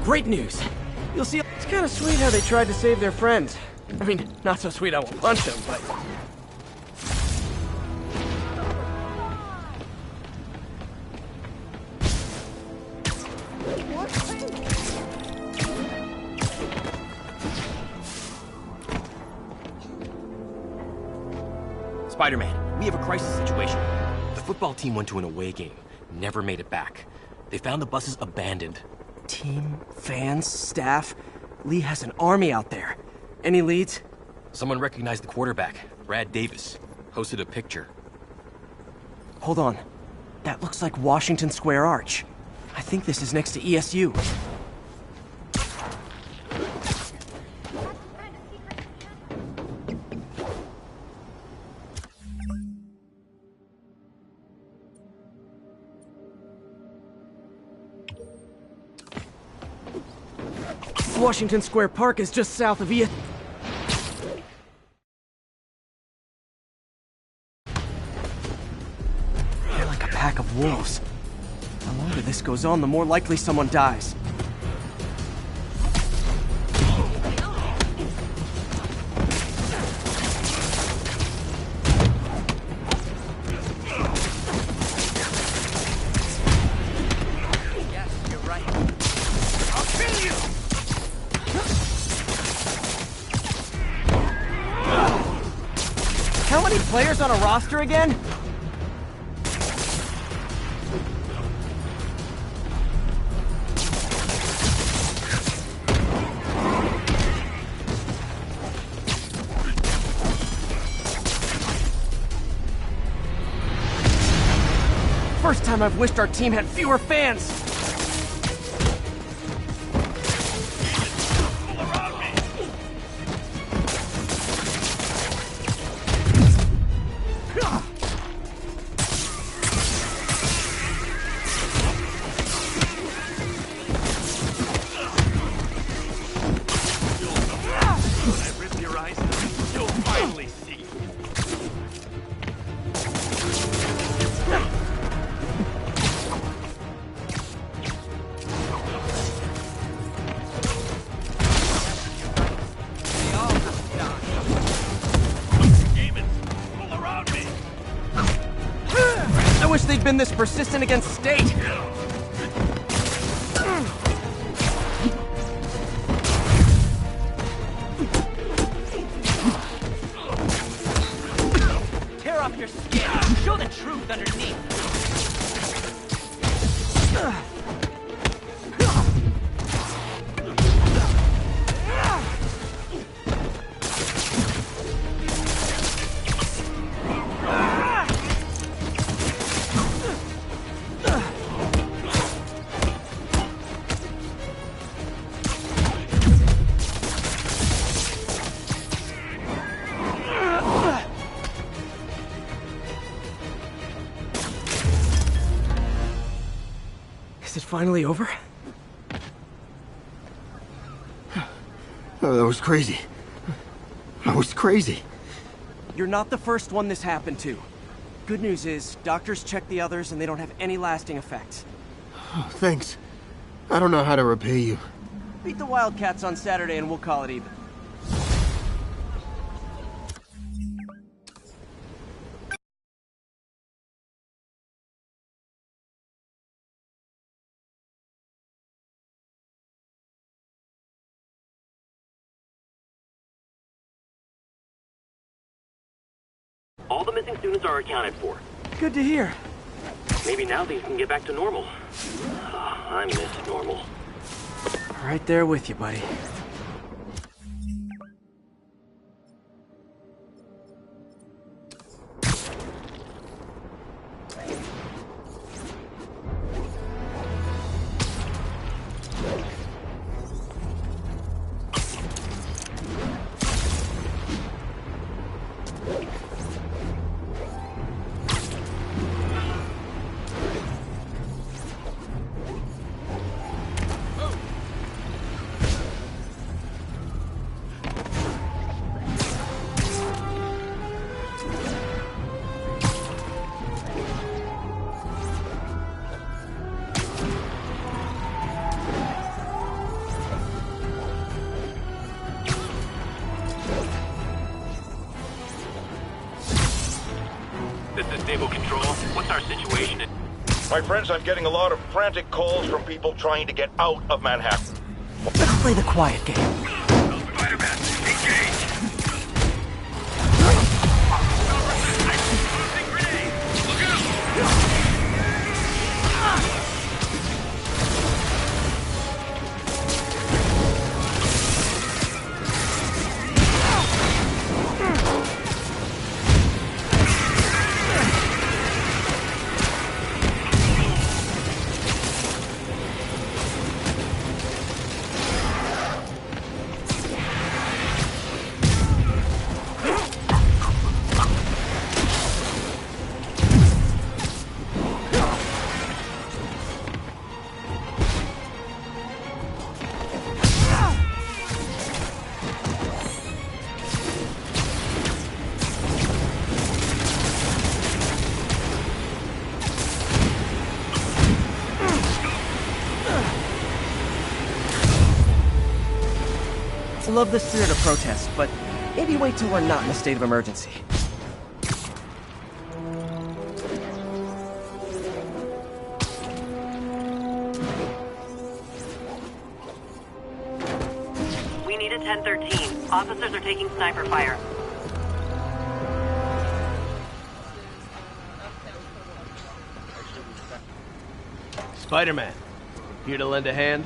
Speaker 1: Great news. You'll see, it's kind of sweet how they tried to save their friend. I mean, not so sweet I won't punch him, but...
Speaker 13: Spider-Man, we have a crisis situation. The football team went to an away game, never made it back. They found the buses abandoned.
Speaker 1: Team, fans, staff. Lee has an army out there. Any leads?
Speaker 13: Someone recognized the quarterback, Brad Davis. Posted a picture.
Speaker 1: Hold on. That looks like Washington Square Arch. I think this is next to ESU. Washington Square Park is just south of ESU. They're like a pack of wolves. The longer this goes on, the more likely someone dies. How many players on a roster again? First time I've wished our team had fewer fans. I wish they'd been this persistent against State.
Speaker 16: Tear off your skin. Show the truth underneath.
Speaker 1: Is it finally over?
Speaker 17: Oh, that was crazy. That was crazy.
Speaker 1: You're not the first one this happened to. Good news is, doctors checked the others and they don't have any lasting effects.
Speaker 17: Oh, thanks. I don't know how to repay you.
Speaker 1: Beat the Wildcats on Saturday and we'll call it even.
Speaker 3: All the missing students are accounted for.
Speaker 1: Good to hear.
Speaker 3: Maybe now things can get back to normal. I miss normal.
Speaker 1: Right there with you, buddy.
Speaker 3: This is Stable Control. What's our situation?
Speaker 11: My friends, I'm getting a lot of frantic calls from people trying to get out of Manhattan.
Speaker 1: Let's play the quiet game.
Speaker 12: Spider-Man, engage! Look out!
Speaker 1: I love the spirit of protest, but maybe wait till we're not in a state of emergency.
Speaker 9: We need a 1013. Officers are taking sniper fire.
Speaker 16: Spider-Man, here to lend a hand?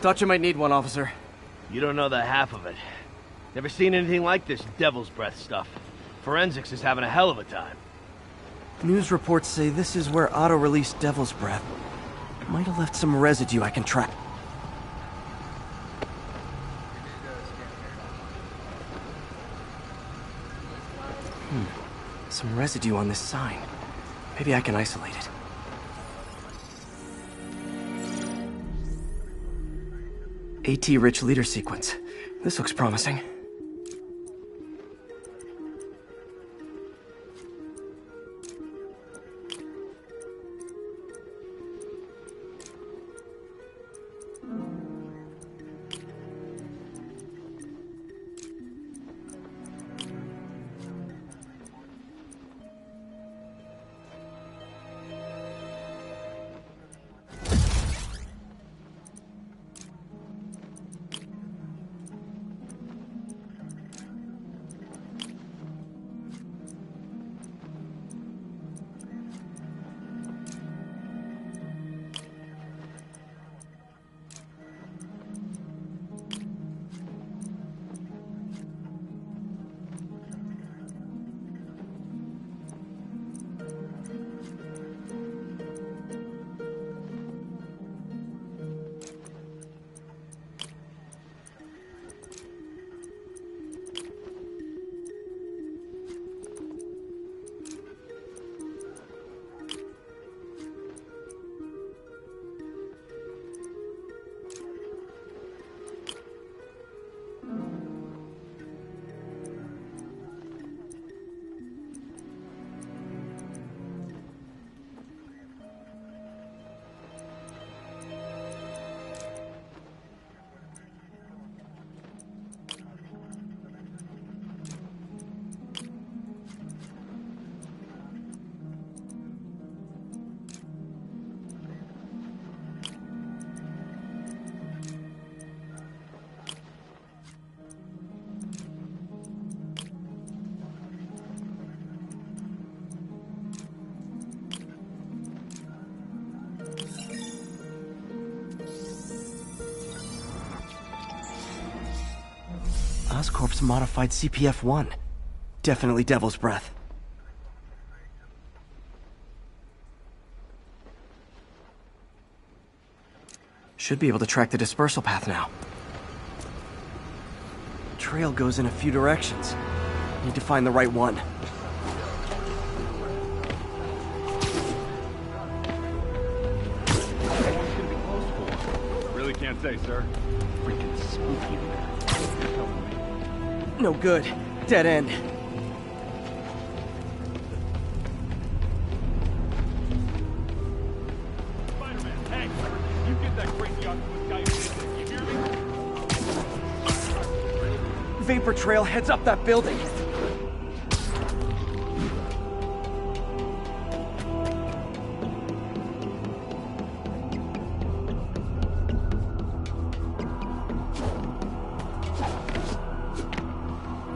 Speaker 1: Thought you might need one, officer.
Speaker 16: You don't know the half of it. Never seen anything like this devil's breath stuff. Forensics is having a hell of a time.
Speaker 7: News reports say this is where Otto released Devil's Breath. Might have left some residue I can track. Some residue on this sign. Maybe I can isolate it. AT-rich leader sequence. This looks promising. Oscorp's modified CPF-1. Definitely Devil's Breath. Should be able to track the dispersal path now. Trail goes in a few directions. Need to find the right one.
Speaker 12: Really can't say, sir. Freaking spooky in there. You're telling me.
Speaker 7: No good. Dead end.
Speaker 12: Spider-Man, hey! You get that crazy octopus guy in there, you hear me?
Speaker 7: Vapor trail heads up that building.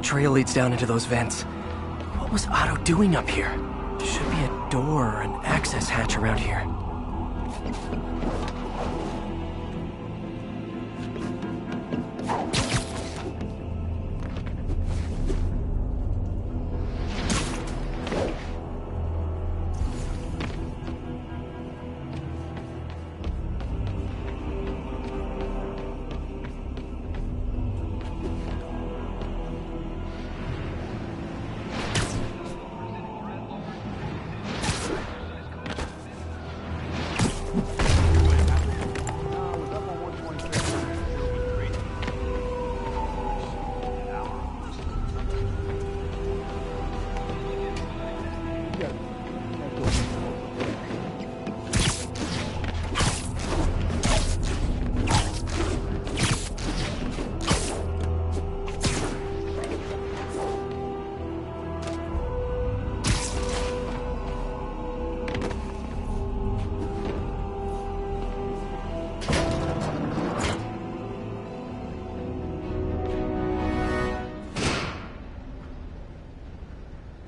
Speaker 7: Trail leads down into those vents. What was Otto doing up here? Should be a door or an access hatch around here.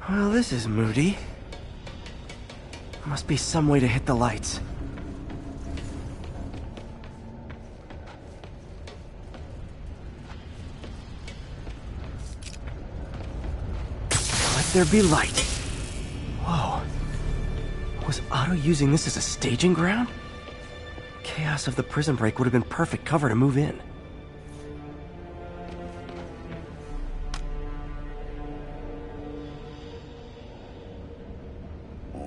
Speaker 7: Well, this is moody. Must be some way to hit the lights. What there be light. Whoa. Was Otto using this as a staging ground? Chaos of the prison break would have been perfect cover to move in.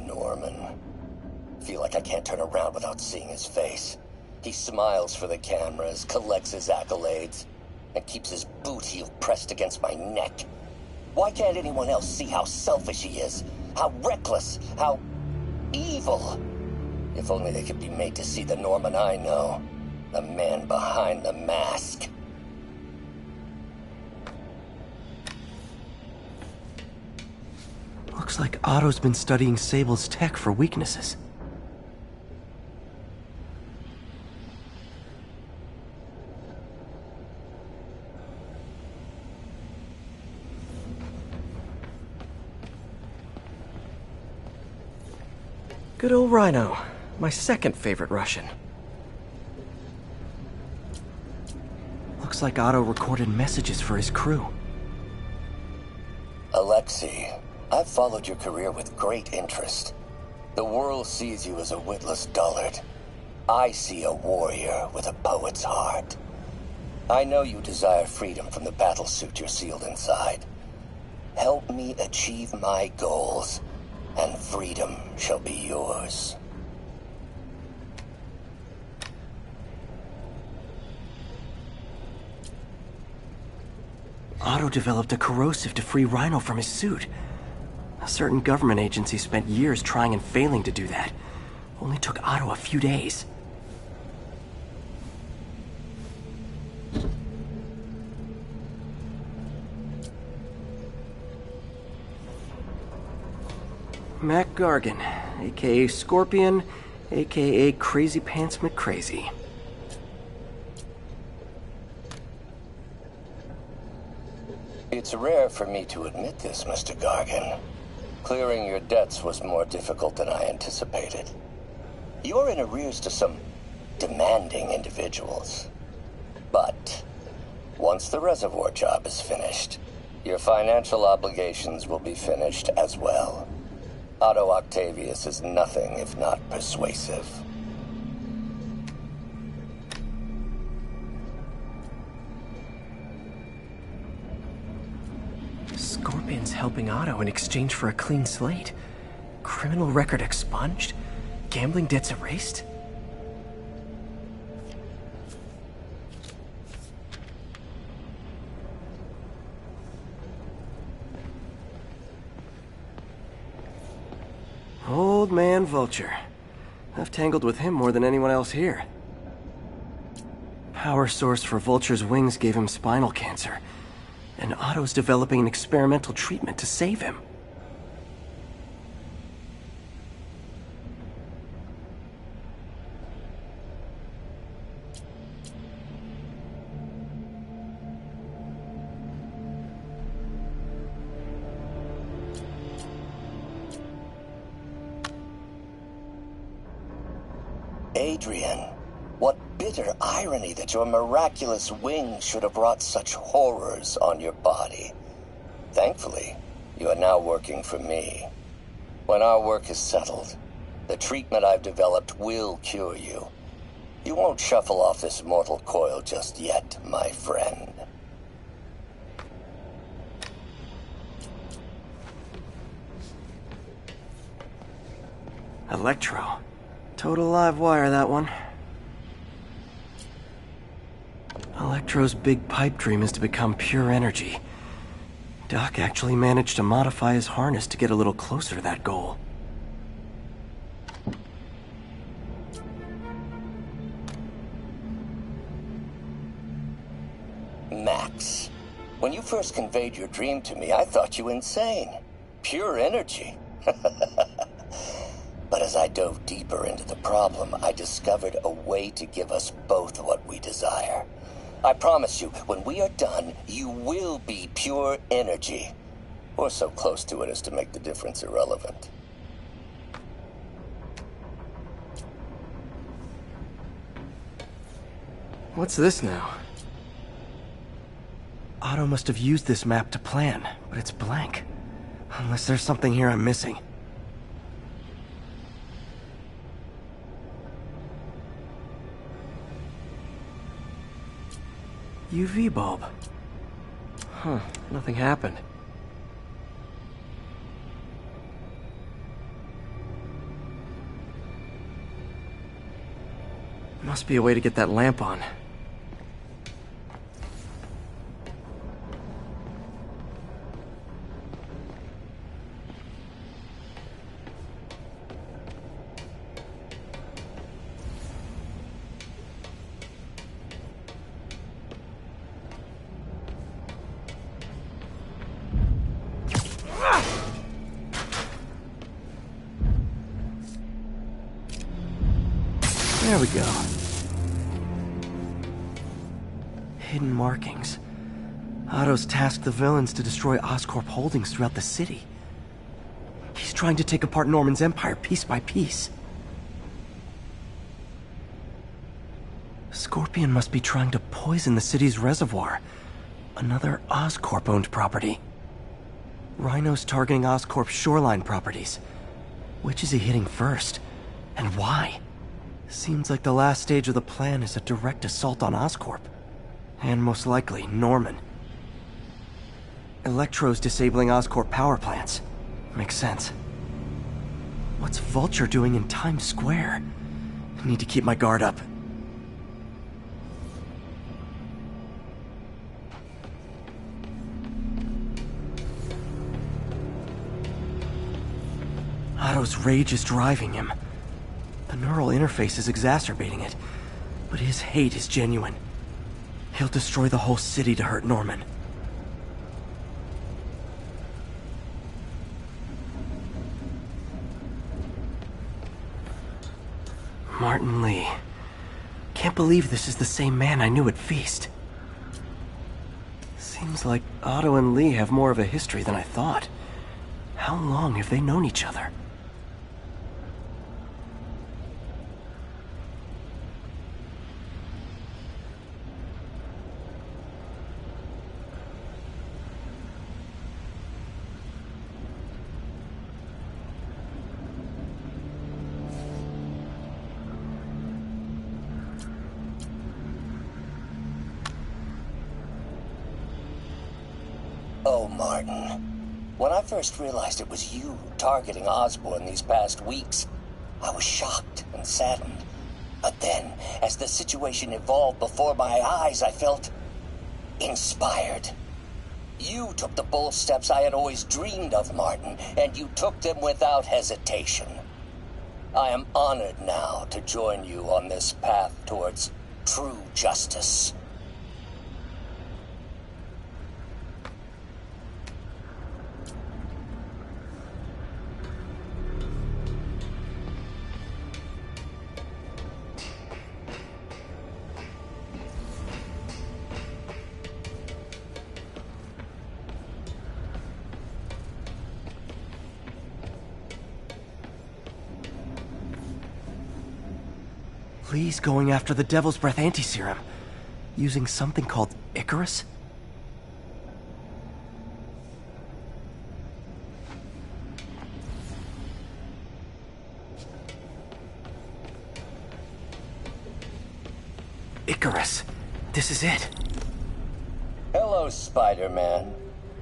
Speaker 18: Norman. Feel like I can't turn around without seeing his face. He smiles for the cameras, collects his accolades, and keeps his boot heel pressed against my neck. Why can't anyone else see how selfish he is? How reckless? How evil? If only they could be made to see the Norman I know. The man behind the mask.
Speaker 7: Looks like Otto's been studying Sable's tech for weaknesses.
Speaker 1: Good old Rhino. My second favorite Russian.
Speaker 7: Looks like Otto recorded messages for his crew.
Speaker 18: Alexei, I've followed your career with great interest. The world sees you as a witless dullard. I see a warrior with a poet's heart. I know you desire freedom from the battlesuit you're sealed inside. Help me achieve my goals, and freedom shall be yours.
Speaker 7: Otto developed a corrosive to free Rhino from his suit. A certain government agency spent years trying and failing to do that. Only took Otto a few days. Mac Gargan, aka Scorpion, aka Crazy Pants McCrazy.
Speaker 18: It's rare for me to admit this, Mr. Gargan. Clearing your debts was more difficult than I anticipated. You're in arrears to some demanding individuals. But once the reservoir job is finished, your financial obligations will be finished as well. Otto Octavius is nothing if not persuasive.
Speaker 1: Scorpion's helping Otto in exchange for a clean slate. Criminal record expunged? Gambling debts erased?
Speaker 7: Old man Vulture. I've tangled with him more than anyone else here. Power source for Vulture's wings gave him spinal cancer, and Otto's developing an experimental treatment to save him.
Speaker 18: Adrian, what bitter irony that your miraculous wings should have brought such horrors on your body. Thankfully, you are now working for me. When our work is settled, the treatment I've developed will cure you. You won't shuffle off this mortal coil just yet, my friend.
Speaker 7: Electro. Total live wire, that one. Electro's big pipe dream is to become pure energy. Doc actually managed to modify his harness to get a little closer to that goal.
Speaker 18: Max, when you first conveyed your dream to me, I thought you insane. Pure energy. But as I dove deeper into the problem, I discovered a way to give us both what we desire. I promise you, when we are done, you will be pure energy. Or so close to it as to make the difference irrelevant.
Speaker 1: What's this now?
Speaker 7: Otto must have used this map to plan, but it's blank. Unless there's something here I'm missing. UV bulb.
Speaker 1: Huh, nothing happened. Must be a way to get that lamp on.
Speaker 7: There we go. Hidden markings. Otto's tasked the villains to destroy Oscorp holdings throughout the city. He's trying to take apart Norman's empire piece by piece. Scorpion must be trying to poison the city's reservoir. Another Oscorp-owned property. Rhino's targeting Oscorp's shoreline properties. Which is he hitting first? And why? Seems like the last stage of the plan is a direct assault on Oscorp. And most likely, Norman. Electro's disabling Oscorp power plants. Makes sense. What's Vulture doing in Times Square? I need to keep my guard up. Otto's rage is driving him. The neural interface is exacerbating it, but his hate is genuine. He'll destroy the whole city to hurt Norman. Martin Lee. Can't believe this is the same man I knew at Feast. Seems like Otto and Lee have more of a history than I thought. How long have they known each other?
Speaker 18: Oh, Martin. When I first realized it was you targeting Osborn these past weeks, I was shocked and saddened. But then, as the situation evolved before my eyes, I felt inspired. You took the bold steps I had always dreamed of, Martin, and you took them without hesitation. I am honored now to join you on this path towards true justice.
Speaker 7: Lee's going after the Devil's Breath anti-serum, using something called Icarus? Icarus. This is it.
Speaker 18: Hello, Spider-Man.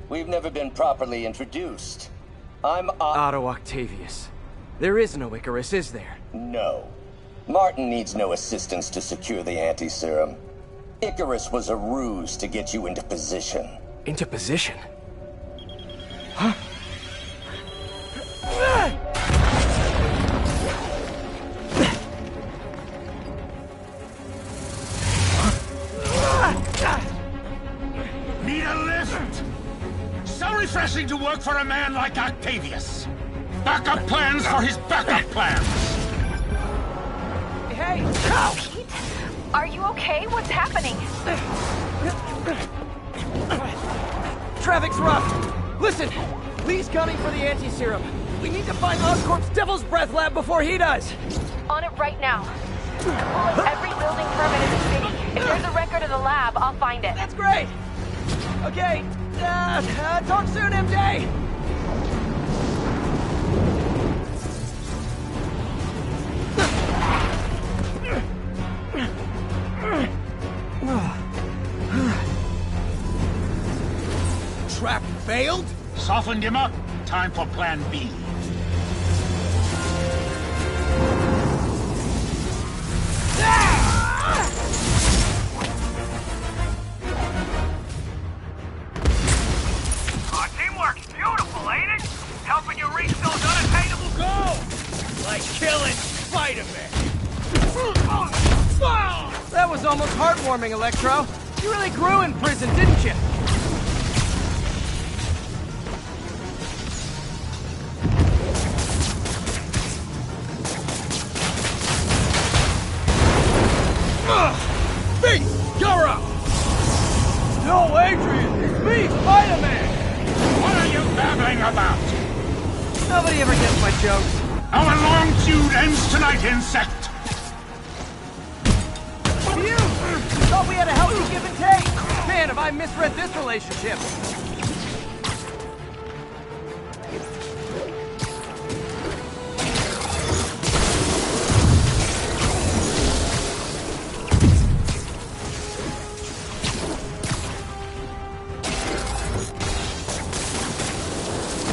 Speaker 18: We've never been properly introduced. I'm
Speaker 1: Otto Octavius. There is no Icarus, is there?
Speaker 18: No. Martin needs no assistance to secure the anti-serum. Icarus was a ruse to get you into position.
Speaker 1: Into position? Huh?
Speaker 12: Need a lift? So refreshing to work for a man like Octavius. Backup plans for his backup plans.
Speaker 2: Hey! Pete? Are you okay? What's happening?
Speaker 1: Traffic's rough. Listen, Lee's gunning for the anti-serum. We need to find Oscorp's Devil's Breath lab before he does.
Speaker 2: On it right now. Pull up every building permit in the city. If there's a record of the lab, I'll find it.
Speaker 1: That's great. Okay. Talk soon, MJ.
Speaker 19: Toughened him up. Time for plan B.
Speaker 12: Teamwork's beautiful, ain't it? Helping you reach those unattainable goals! Like killing Spider-Man!
Speaker 1: That was almost heartwarming, Electro. You really grew in prison, didn't you?
Speaker 12: Beast, you're up!
Speaker 1: No, Adrian! It's me, Spider-Man!
Speaker 19: What are you babbling about?
Speaker 1: Nobody ever gets my jokes.
Speaker 19: Our long feud ends tonight, insect!
Speaker 1: You! Thought we had a healthy give and take! Man, have I misread this relationship!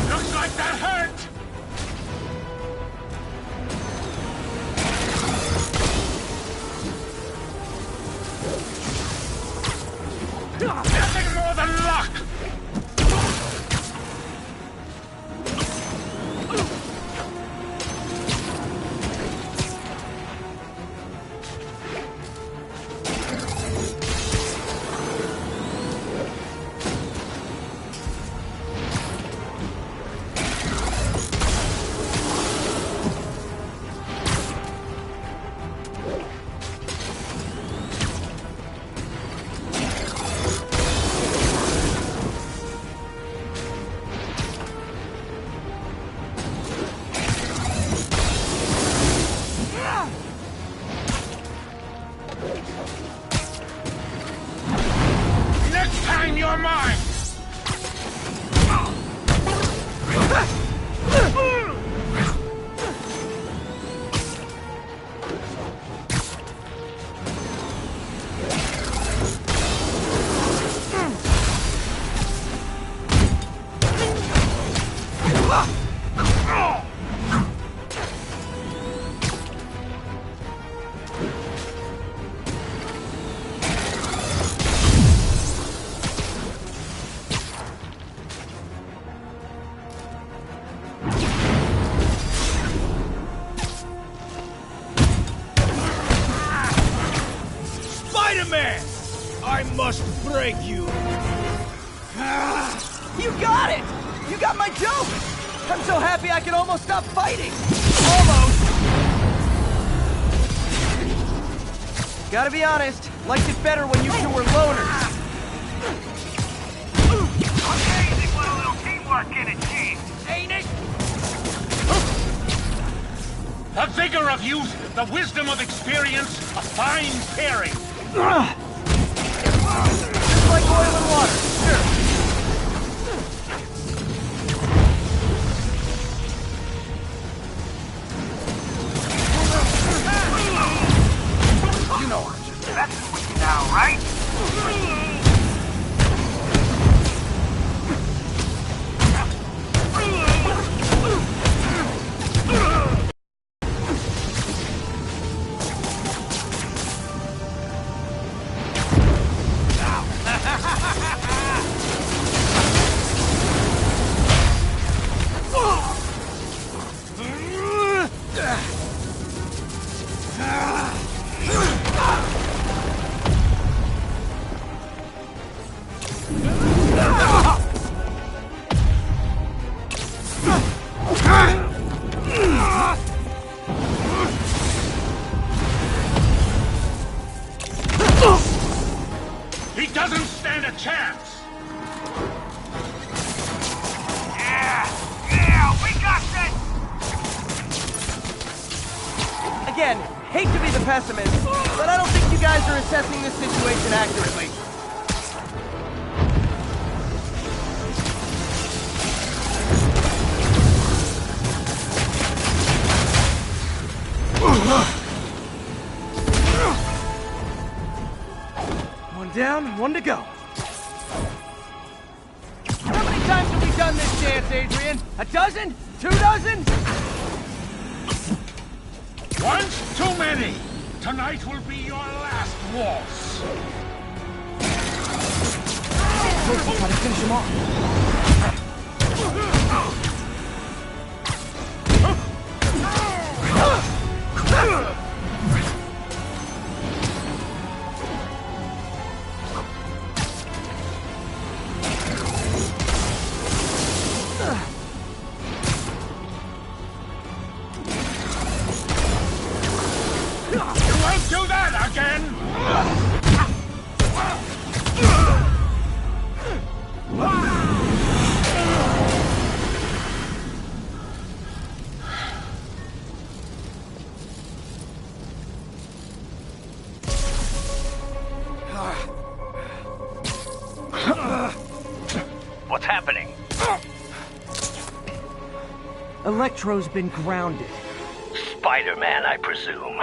Speaker 19: Looks like that hurt! Nothing more than luck! Next time you're mine!
Speaker 12: Spider-Man! I must break you!
Speaker 1: You got it! You got my joke! I'm so happy I can almost stop fighting! Almost! Gotta be honest, liked it better when you two were loners.
Speaker 12: Amazing what a little teamwork can achieve, ain't it?
Speaker 19: The vigor of youth, the wisdom of experience, a fine pairing.
Speaker 1: Just like oil and water, sure.
Speaker 12: You know I'm just messing with you now, right?
Speaker 19: He doesn't stand a chance!
Speaker 12: Yeah, we got this!
Speaker 1: Again, hate to be the pessimist, but I don't think you guys are assessing this situation accurately. One down, one to go. How many times have we done this dance minutes, Adrian. A dozen? 2 dozen?
Speaker 19: Once too many. Tonight will be your last waltz.
Speaker 1: Try to finish him off.
Speaker 19: You won't do that again!
Speaker 3: What's happening?
Speaker 1: Electro's been grounded.
Speaker 3: Spider-Man, I presume.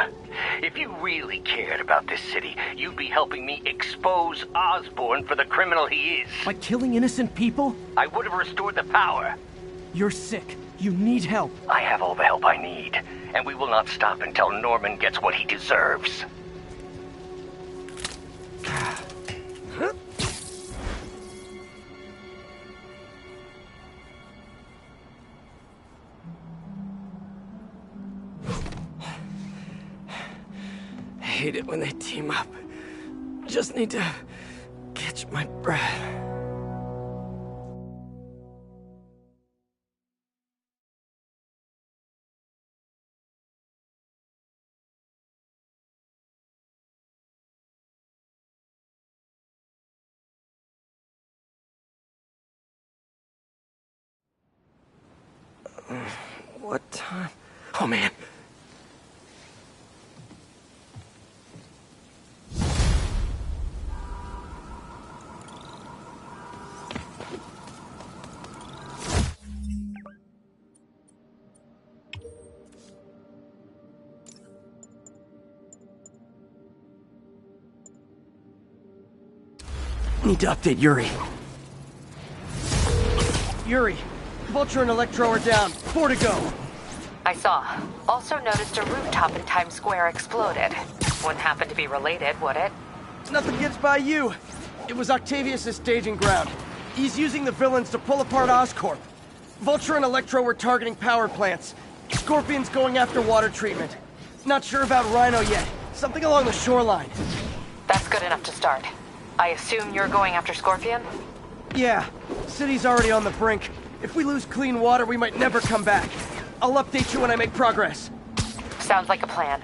Speaker 3: If you really cared about this city, you'd be helping me expose Osborn for the criminal he is.
Speaker 1: By killing innocent people?
Speaker 3: I would have restored the power.
Speaker 1: You're sick. You need help.
Speaker 3: I have all the help I need, and we will not stop until Norman gets what he deserves.
Speaker 1: I hate it when they team up. Just need to catch my breath. What time? Oh, man. Need to update Yuri. Yuri, Vulture and Electro are down. 4 to go.
Speaker 2: I saw. Also noticed a rooftop in Times Square exploded. Wouldn't happen to be related, would it?
Speaker 7: Nothing gets by you. It was Octavius' staging ground. He's using the villains to pull apart Oscorp. Vulture and Electro were targeting power plants. Scorpion's going after water treatment. Not sure about Rhino yet. Something along the shoreline.
Speaker 2: That's good enough to start. I assume you're going after Scorpion?
Speaker 7: Yeah. City's already on the brink. If we lose clean water, we might never come back. I'll update you when I make progress.
Speaker 2: Sounds like a plan.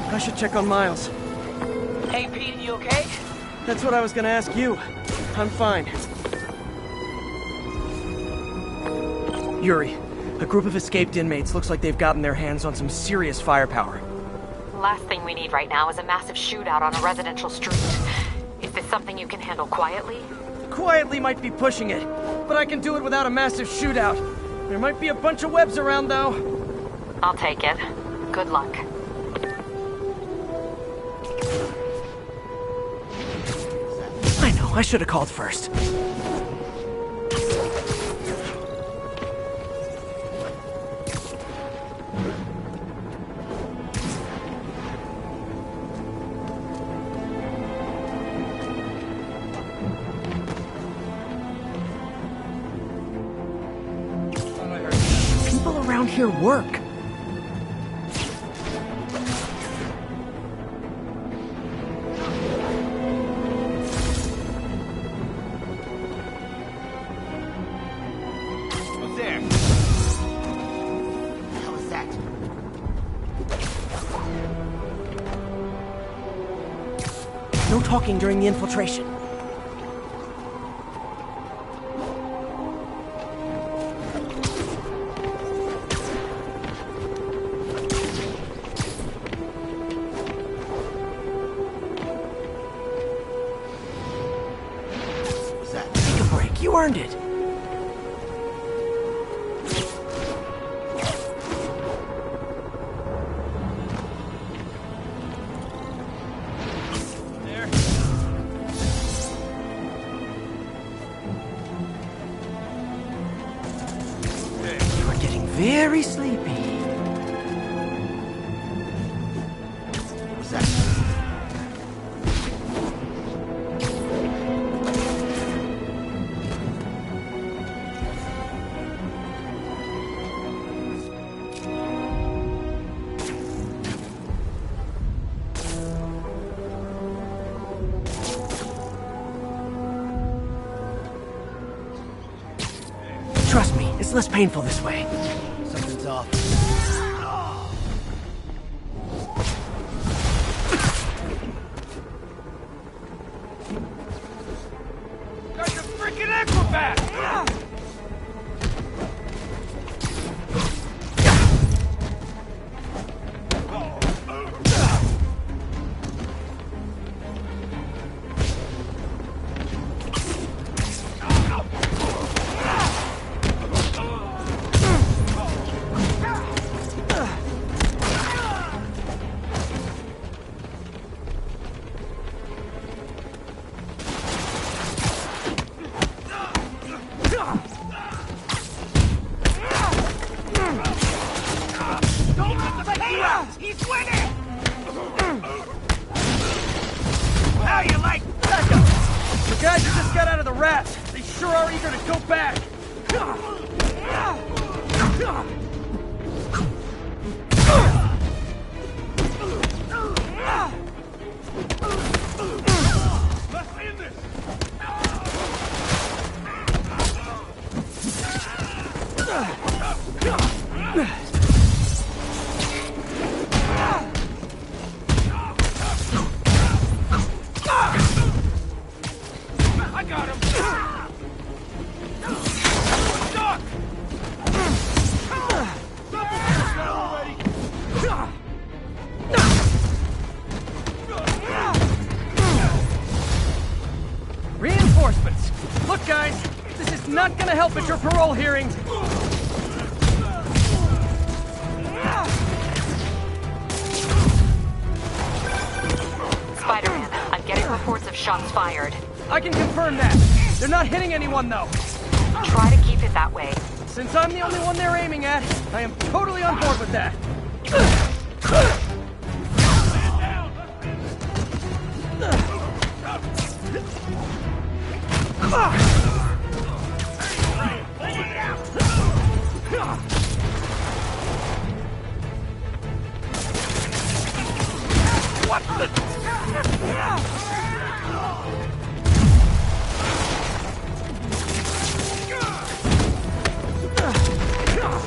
Speaker 7: I should check on Miles.
Speaker 4: Hey, Pete, you okay?
Speaker 7: That's what I was gonna ask you. I'm fine. Yuri, a group of escaped inmates looks like they've gotten their hands on some serious firepower.
Speaker 2: Last thing we need right now is a massive shootout on a residential street. Is this something you can handle quietly?
Speaker 7: Quietly might be pushing it, but I can do it without a massive shootout. There might be a bunch of webs around, though.
Speaker 2: I'll take it. Good luck.
Speaker 1: I know, I should have called first. People around here work. No talking during the infiltration. darned it! You're getting very sleepy.
Speaker 7: What's that?
Speaker 1: Trust me, it's less painful this way.
Speaker 7: Something's off.
Speaker 19: That's a freaking acrobat! He's winning! How you like that?
Speaker 1: The guys who just got out of the rats, they sure are eager to go back.
Speaker 19: Let's end this! I got him! Duck!
Speaker 1: Reinforcements! Look, guys, this is not gonna help at your parole hearing.
Speaker 2: Spider-Man, I'm getting reports of shots fired.
Speaker 1: I can confirm that. They're not hitting anyone, though.
Speaker 2: Try to keep it that way.
Speaker 1: Since I'm the only one they're aiming at, I am totally on board with that.
Speaker 19: What the?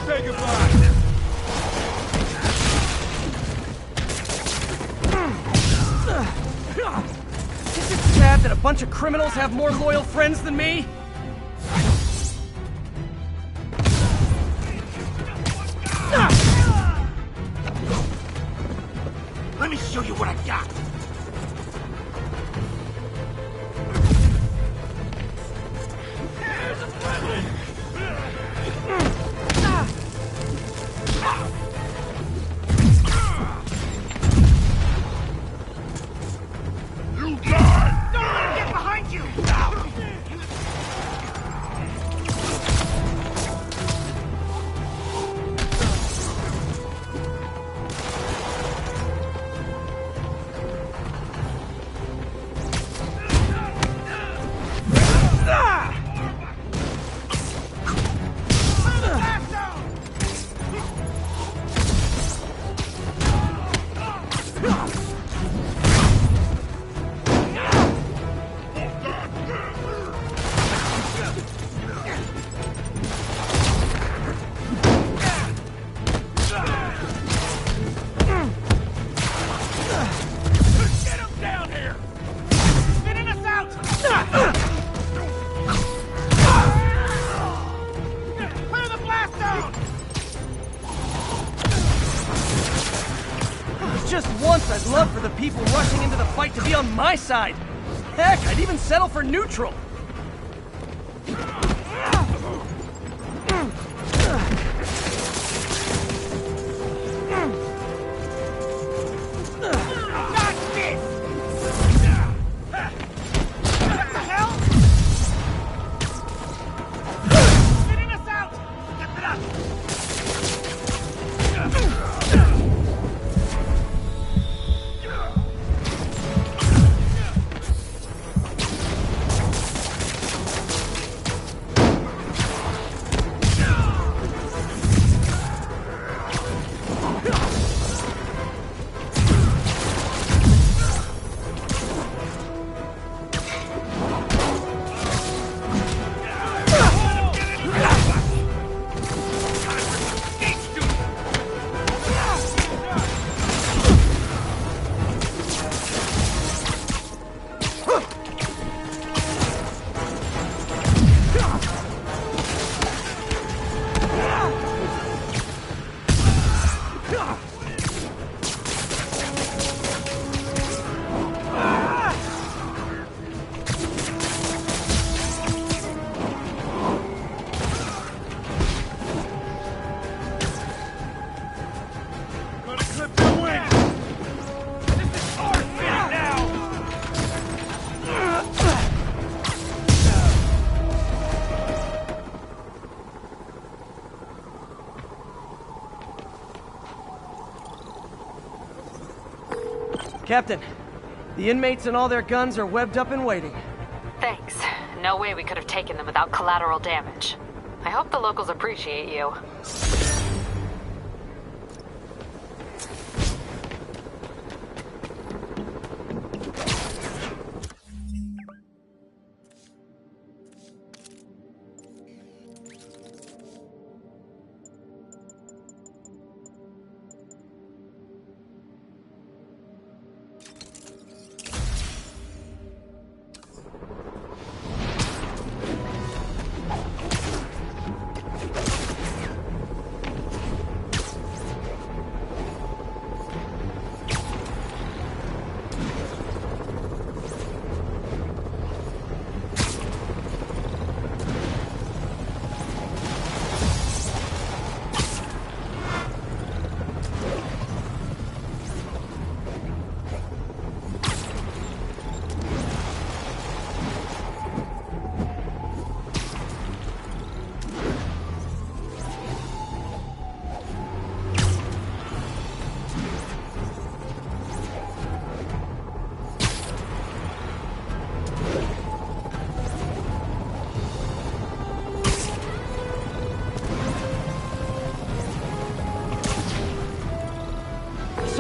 Speaker 19: Say goodbye.
Speaker 1: Is it sad that a bunch of criminals have more loyal friends than me?
Speaker 19: Let me show you what I got. You die! Don't let him get behind you!
Speaker 1: Just once, I'd love for the people rushing into the fight to be on my side. Heck, I'd even settle for neutral. Captain, the inmates and all their guns are webbed up and waiting.
Speaker 20: Thanks. No way we could have taken them without collateral damage. I hope the locals appreciate you.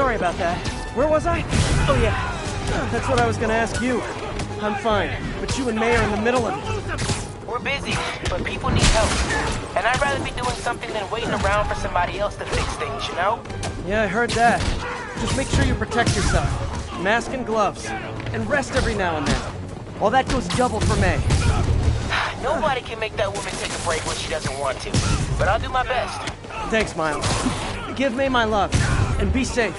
Speaker 1: Sorry about that. Where was I? Oh yeah, that's what I was gonna ask you. I'm fine, but you and May are in the middle of it.
Speaker 4: We're busy, but people need help. And I'd rather be doing something than waiting around for somebody else to fix things, you know?
Speaker 1: Yeah, I heard that. Just make sure you protect yourself. Mask and gloves. And rest every now and then. All that goes double for May.
Speaker 4: Nobody can make that woman take a break when she doesn't want to. But I'll do my best.
Speaker 1: Thanks, Miles. Give May my love. And be safe.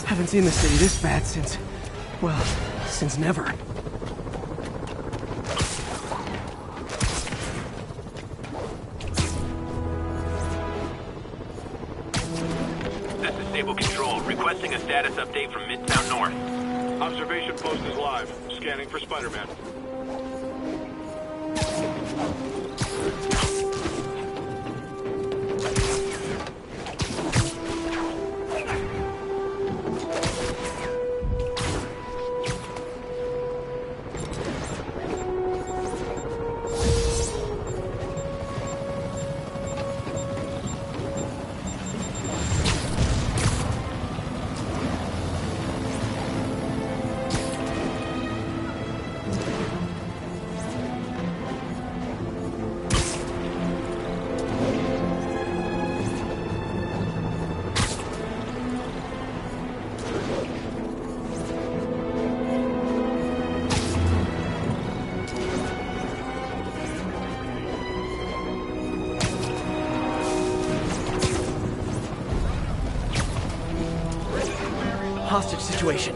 Speaker 1: Haven't seen the city this bad since, well, since never.
Speaker 3: This is Stable Control, requesting a status update from Midtown North.
Speaker 12: Observation post is live. Scanning for Spider-Man.
Speaker 7: hostage situation.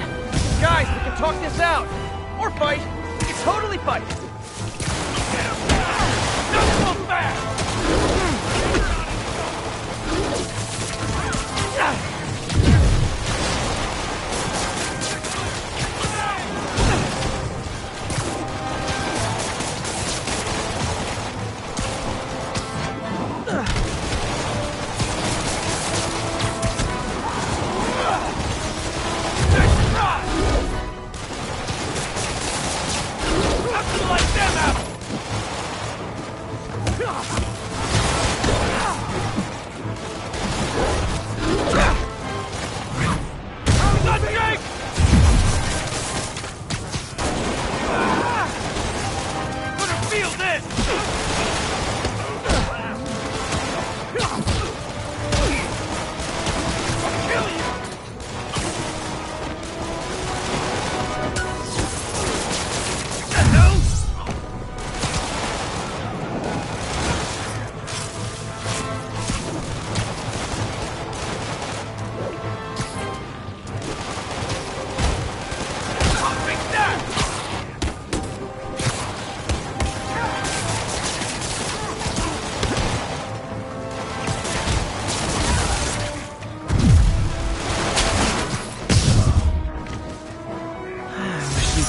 Speaker 7: Guys, we can talk this out! Or fight! We can totally fight!
Speaker 19: Not so fast!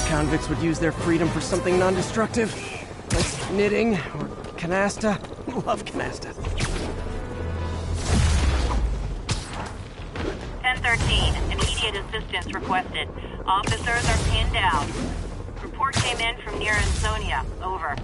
Speaker 1: Convicts would use their freedom for something non-destructive, like knitting or canasta. Love canasta.
Speaker 9: 1013, immediate assistance requested. Officers are pinned down. Report came in from near Ansonia. Over.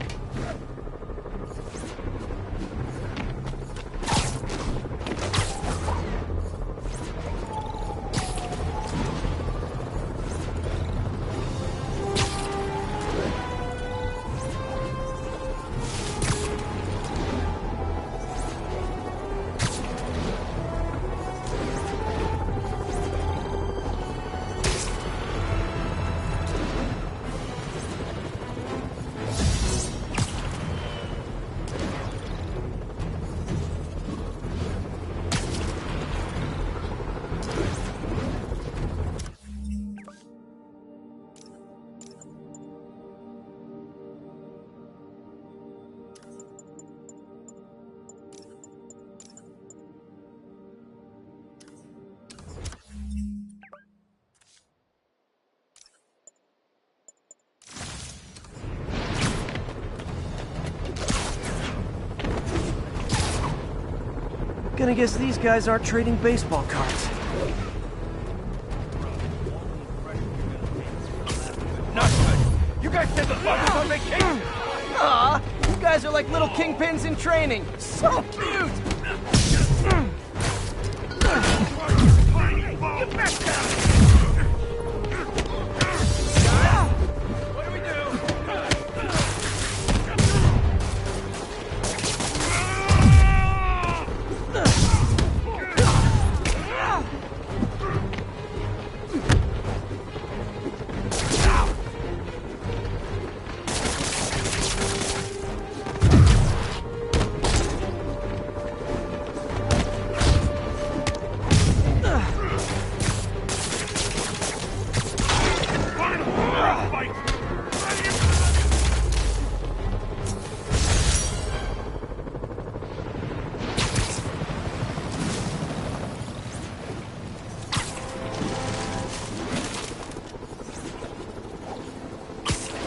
Speaker 7: Gonna guess these guys aren't trading baseball cards.
Speaker 19: Not good. You guys said the bug was on vacation.
Speaker 7: Aw, you guys are like little kingpins in training. So cute!
Speaker 19: Get back down! What do we do?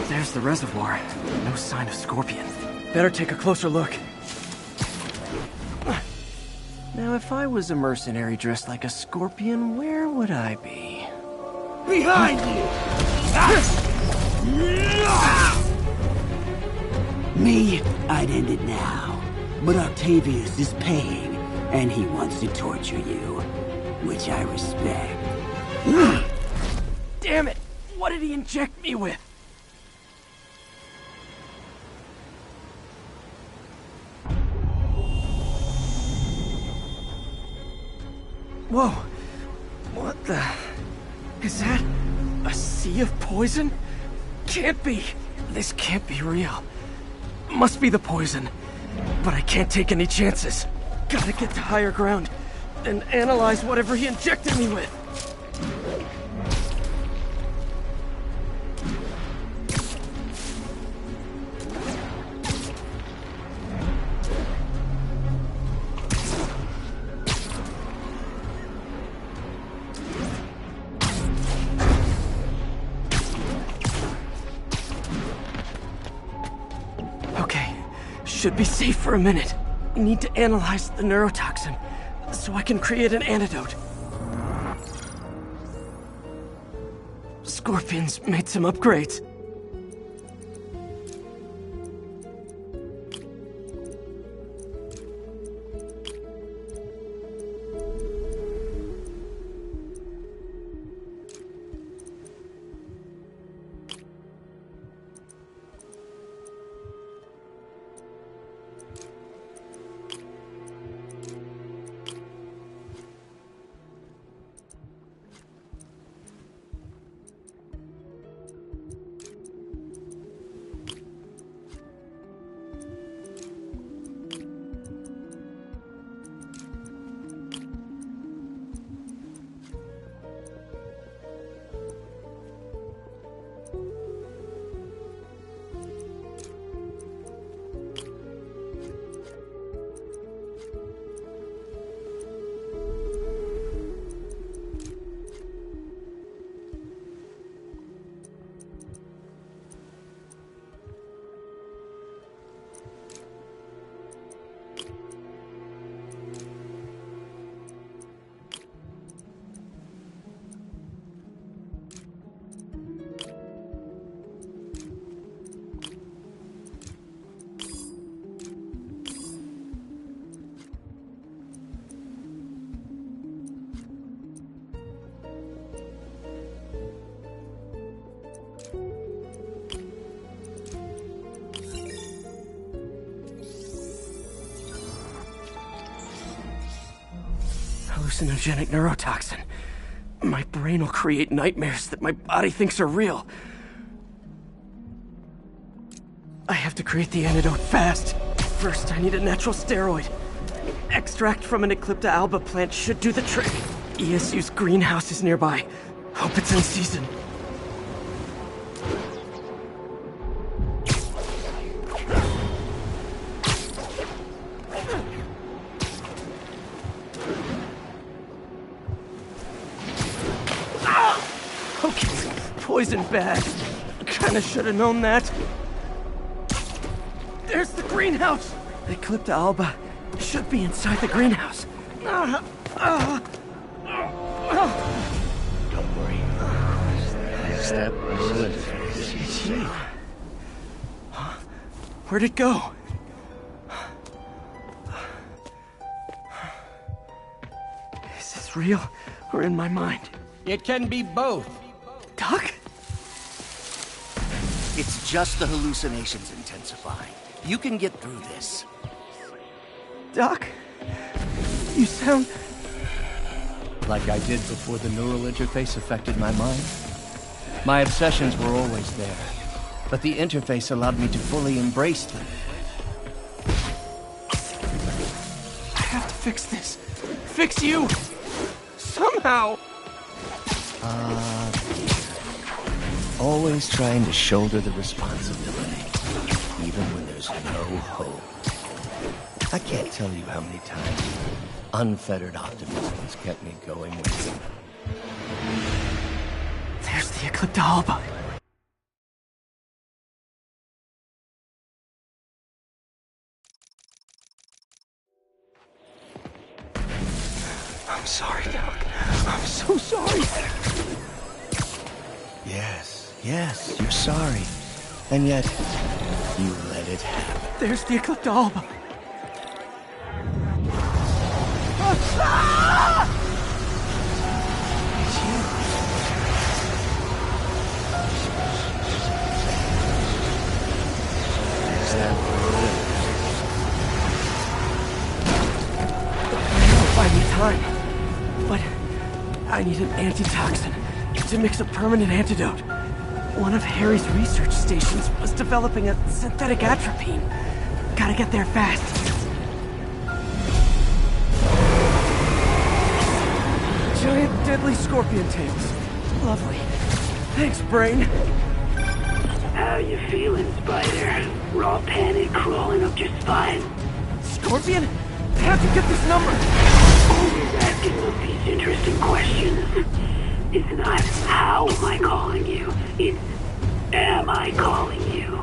Speaker 1: There's the reservoir. No sign of Scorpion. Better take a closer look. Now, if I was a mercenary dressed like a Scorpion, where would I be?
Speaker 19: Behind you!
Speaker 21: Me, I'd end it now. But Octavius is paying, and he wants to torture you, which I respect.
Speaker 1: Damn it! What did he inject me with? Whoa! What the... Is that... a sea of poison? Can't be! This can't be real. Must be the poison. But I can't take any chances. Gotta get to higher ground and analyze whatever he injected me with. should be safe for a minute. I need to analyze the neurotoxin so I can create an antidote. Scorpion's made some upgrades. Hallucinogenic neurotoxin. My brain will create nightmares that my body thinks are real. I have to create the antidote fast. First, I need a natural steroid. Extract from an Eclipta alba plant should do the trick. ESU's greenhouse is nearby. Hope it's in season. Okay, poison bad. Kinda should've known that. There's the greenhouse! Eclipta alba should be inside the greenhouse.
Speaker 21: Don't worry. Is that really? It's you.
Speaker 1: Huh? Where'd it go? Is this real or in my mind?
Speaker 16: It can be both.
Speaker 1: Doc?
Speaker 21: It's just the hallucinations intensifying. You can get through this.
Speaker 1: Doc? You sound...
Speaker 5: like I did before the neural interface affected my mind. My obsessions were always there, but the interface allowed me to fully embrace them.
Speaker 1: I have to fix this. Fix you! Somehow!
Speaker 5: Always trying to shoulder the responsibility, even when there's no hope. I can't tell you how many times unfettered optimism has kept me going with you.
Speaker 1: There's the Eclipta alba. I'm sorry, Doc. I'm so sorry.
Speaker 5: Yes, you're sorry. And yet, you let it happen.
Speaker 1: There's the Eclipta alba.
Speaker 5: Is that
Speaker 1: I'll buy me time. But I need an antitoxin to mix a permanent antidote. One of Harry's research stations was developing a synthetic atropine. Gotta get there fast. Giant deadly scorpion tails. Lovely. Thanks, Brain.
Speaker 21: How you feeling, Spider? Raw panic crawling up your spine?
Speaker 1: Scorpion? How'd you get this number?
Speaker 21: Always asking these interesting questions. It's not how am I calling you, it's am I calling you?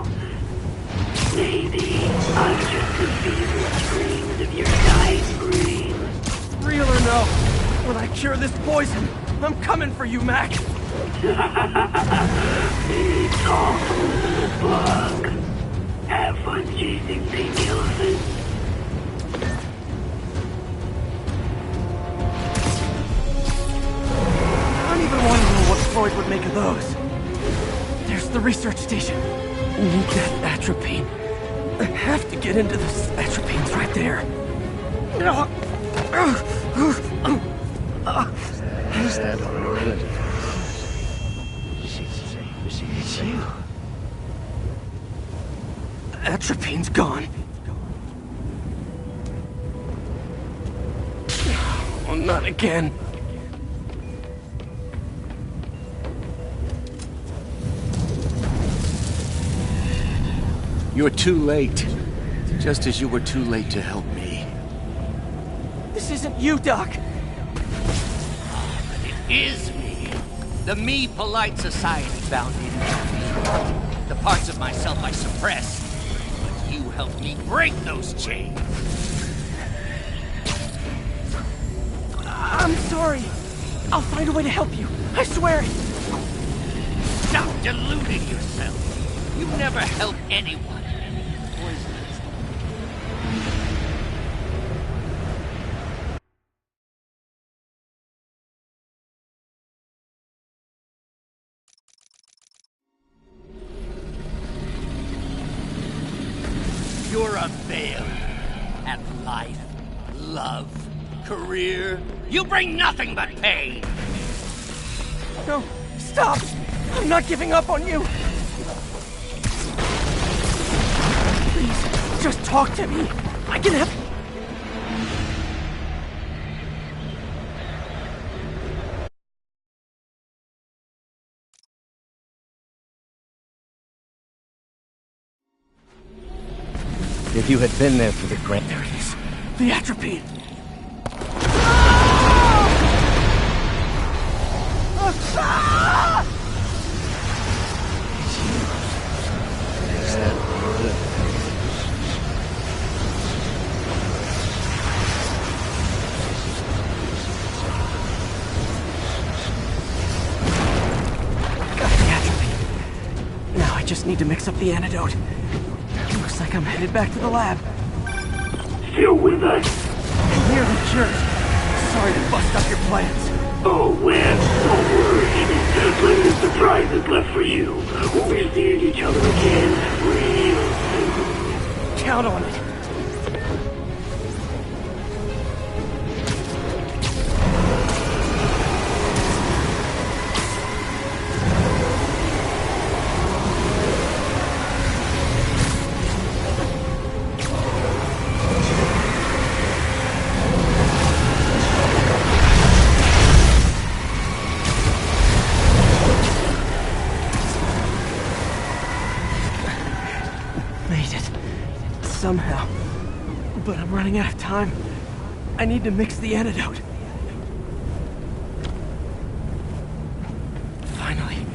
Speaker 21: Maybe I just could feel the screams of your dying brain.
Speaker 1: Real or no, when I cure this poison, I'm coming for you, Mac.
Speaker 21: It's awful little bug. Have fun chasing pink elephants.
Speaker 1: I don't even want to know what Floyd would make of those. There's the research station. Need that atropine. I have to get into this. Atropine's right there.
Speaker 5: Is that horrible? It's you.
Speaker 1: Atropine's gone. Oh, not again.
Speaker 5: You're too late. Just as you were too late to help me.
Speaker 1: This isn't you, Doc.
Speaker 6: It is me. The Me Polite Society found me. The parts of myself I suppressed. But you helped me break those chains.
Speaker 1: I'm sorry. I'll find a way to help you. I swear it.
Speaker 6: Stop deluding yourself. You never help anyone. You're a failure at life, love, career. You bring nothing but pain.
Speaker 1: No, stop! I'm not giving up on you. Please, just talk to me. I can help.
Speaker 5: If you had been there for the grant...
Speaker 1: There it is. The atropine.
Speaker 5: Is that good?
Speaker 1: Got the atropine. Now I just need to mix up the antidote. Looks like I'm headed back to the lab.
Speaker 21: Still with us?
Speaker 1: I'm nearly cured. Sorry to bust up your plans.
Speaker 21: Oh, well, don't worry. Plenty of surprises left for you. We'll be seeing each other again real soon.
Speaker 1: Count on it. Somehow. But I'm running out of time. I need to mix the antidote. Finally.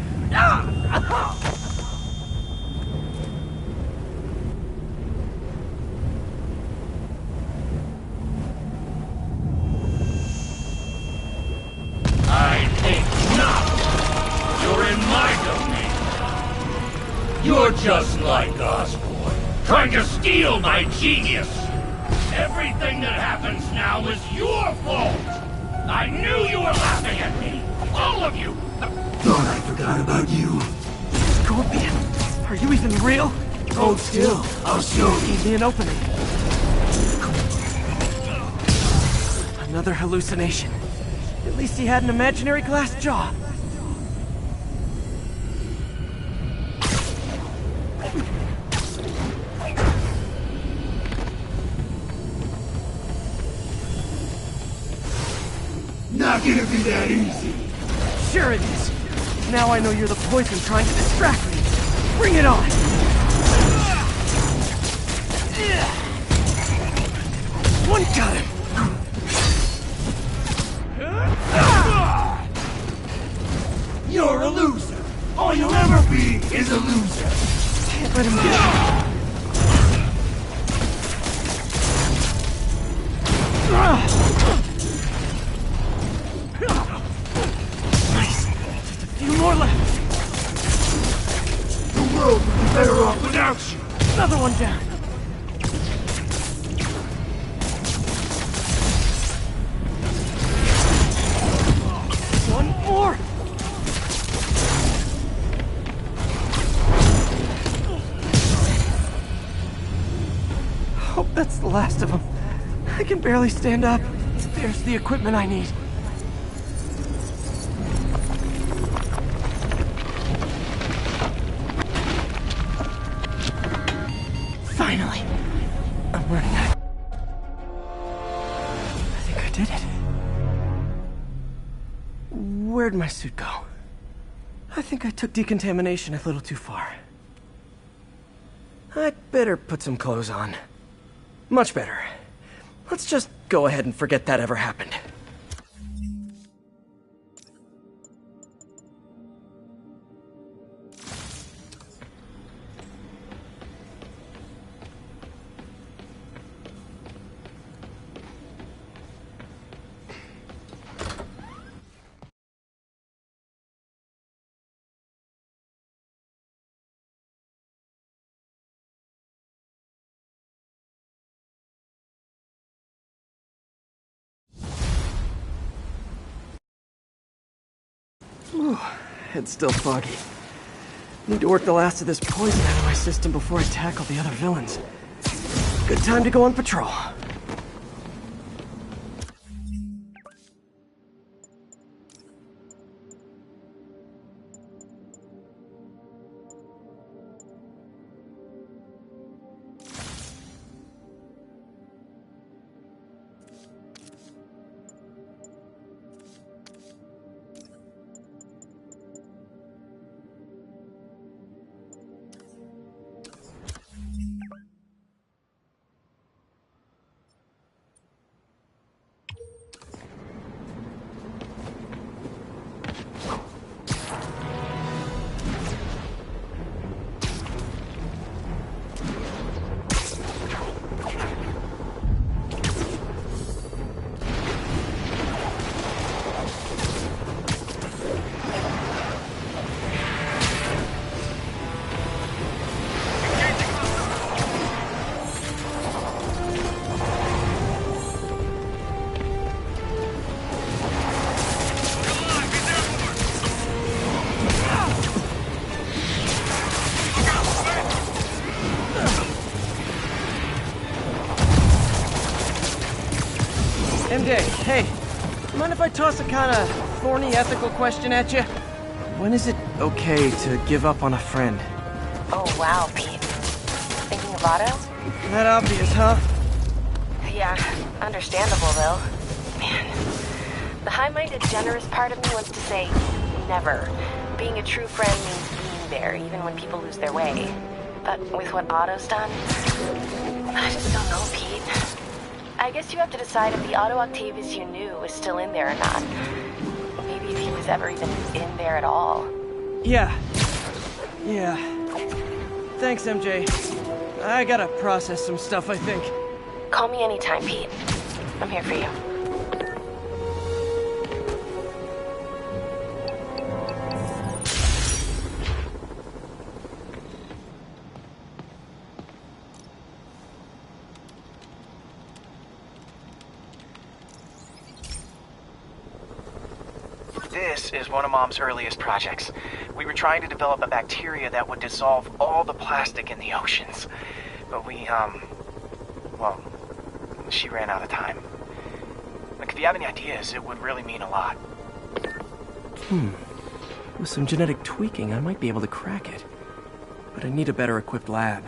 Speaker 19: I think not. You're in my domain. You're just like Osborn. Trying to steal my genius! Everything that happens now is your fault! I knew you were laughing at me! All of you!
Speaker 21: Thought I forgot about you.
Speaker 1: Scorpion, are you even real?
Speaker 21: Hold still, I'll show you.
Speaker 1: Give me an opening. Another hallucination. At least he had an imaginary glass jaw.
Speaker 21: Not gonna be that easy.
Speaker 1: Sure it is. Now I know you're the poison trying to distract me. Bring it on! One got him!
Speaker 21: You're a loser. All you'll ever be is a loser.
Speaker 1: Can't let him get me. last of them. I can barely stand up. There's the equipment I need. Finally. I'm running out. I think I did it. Where'd my suit go? I think I took decontamination a little too far. I'd better put some clothes on. Much better. Let's just go ahead and forget that ever happened. Ooh, head's still foggy. Need to work the last of this poison out of my system before I tackle the other villains. Good time to go on patrol. MJ, hey, mind if I toss a kind of thorny ethical question at you? When is it okay to give up on a friend?
Speaker 2: Oh, wow, Pete. Thinking of Otto?
Speaker 1: That obvious, huh?
Speaker 2: Yeah, understandable, though. Man, the high-minded, generous part of me wants to say never. Being a true friend means being there, even when people lose their way. But with what Otto's done, I just don't know, Pete. I guess you have to decide if the Otto Octavius you knew was still in there or not. Maybe if he was ever even in there at all.
Speaker 1: Yeah. Thanks, MJ. I gotta process some stuff, I think.
Speaker 2: Call me anytime, Pete. I'm here for you.
Speaker 8: This is one of Mom's earliest projects. We were trying to develop a bacteria that would dissolve all the plastic in the oceans. But well, she ran out of time. Like, if you have any ideas, it would really mean a lot.
Speaker 1: With some genetic tweaking, I might be able to crack it. But I need a better equipped lab.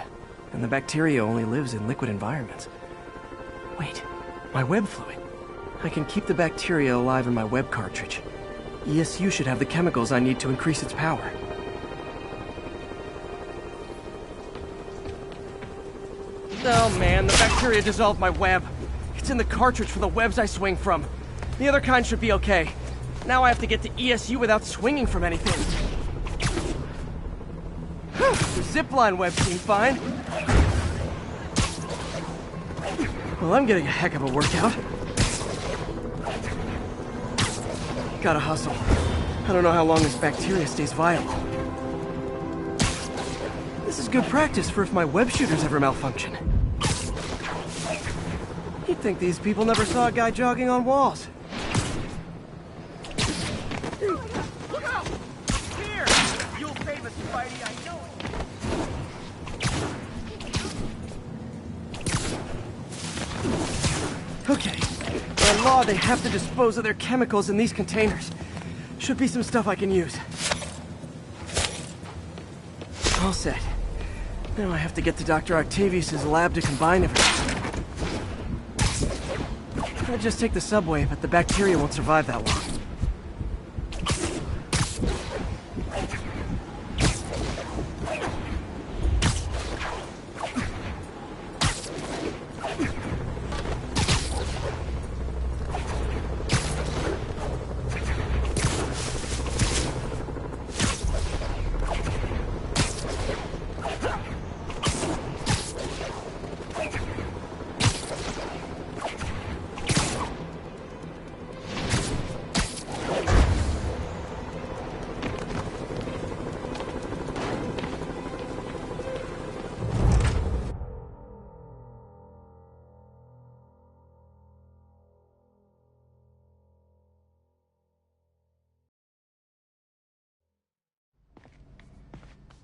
Speaker 1: And the bacteria only lives in liquid environments. Wait, my web fluid. I can keep the bacteria alive in my web cartridge. ESU should have the chemicals I need to increase its power. Oh man, the bacteria dissolved my web. It's in the cartridge for the webs I swing from. The other kind should be okay. Now I have to get to ESU without swinging from anything. The zipline web seemed fine. Well, I'm getting a heck of a workout. Gotta hustle. I don't know how long this bacteria stays viable. This is good practice for if my web shooters ever malfunction. You'd think these people never saw a guy jogging on walls.
Speaker 8: Look out! Here! You'll save us, Spidey, I know it!
Speaker 1: Okay. By law, they have to dispose of their chemicals in these containers. Should be some stuff I can use. All set. Now I have to get to Dr. Octavius's lab to combine everything. I'd just take the subway, but the bacteria won't survive that long.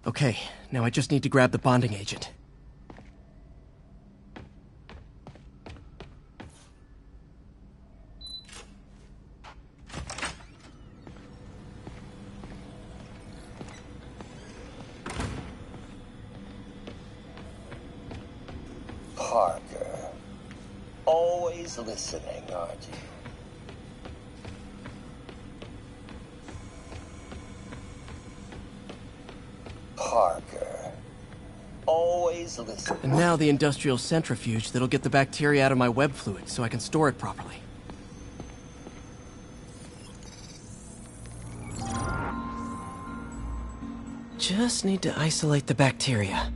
Speaker 1: Okay, now I just need to grab the bonding agent.
Speaker 18: Parker. Always listening, aren't you? Parker. Always listen.
Speaker 1: And now the industrial centrifuge that'll get the bacteria out of my web fluid so I can store it properly. Just need to isolate the bacteria.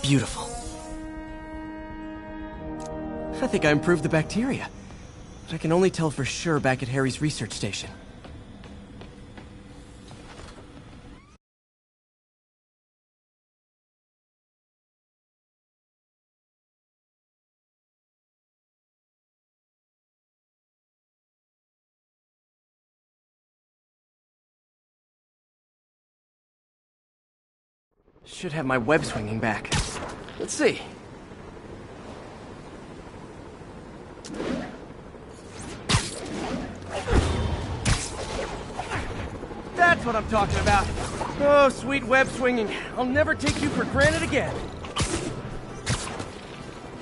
Speaker 1: Beautiful. I think I improved the bacteria. But I can only tell for sure back at Harry's research station. Should have my web swinging back. Let's see. That's what I'm talking about. Oh, sweet web swinging. I'll never take you for granted again.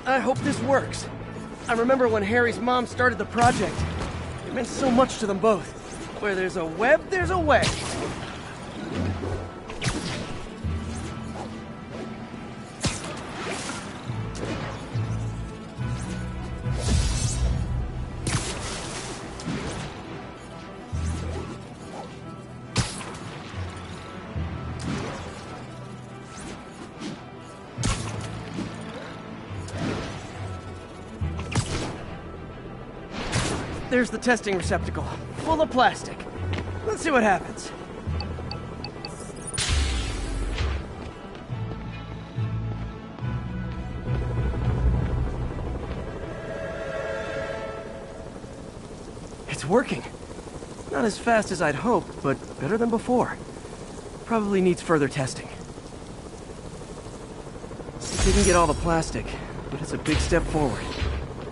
Speaker 1: I hope this works. I remember when Harry's mom started the project. It meant so much to them both. Where there's a web, there's a way. There's the testing receptacle, full of plastic. Let's see what happens. It's working. Not as fast as I'd hoped, but better than before. Probably needs further testing. Didn't get all the plastic, but it's a big step forward.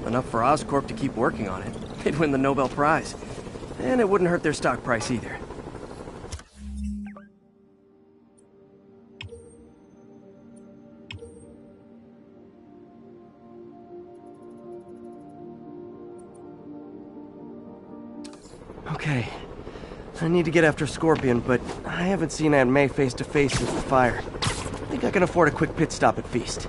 Speaker 1: Enough for Oscorp to keep working on it. They'd win the Nobel Prize. And it wouldn't hurt their stock price either.
Speaker 7: Okay. I need to get after Scorpion, but I haven't seen Aunt May face to face since the fire. I think I can afford a quick pit stop at Feast.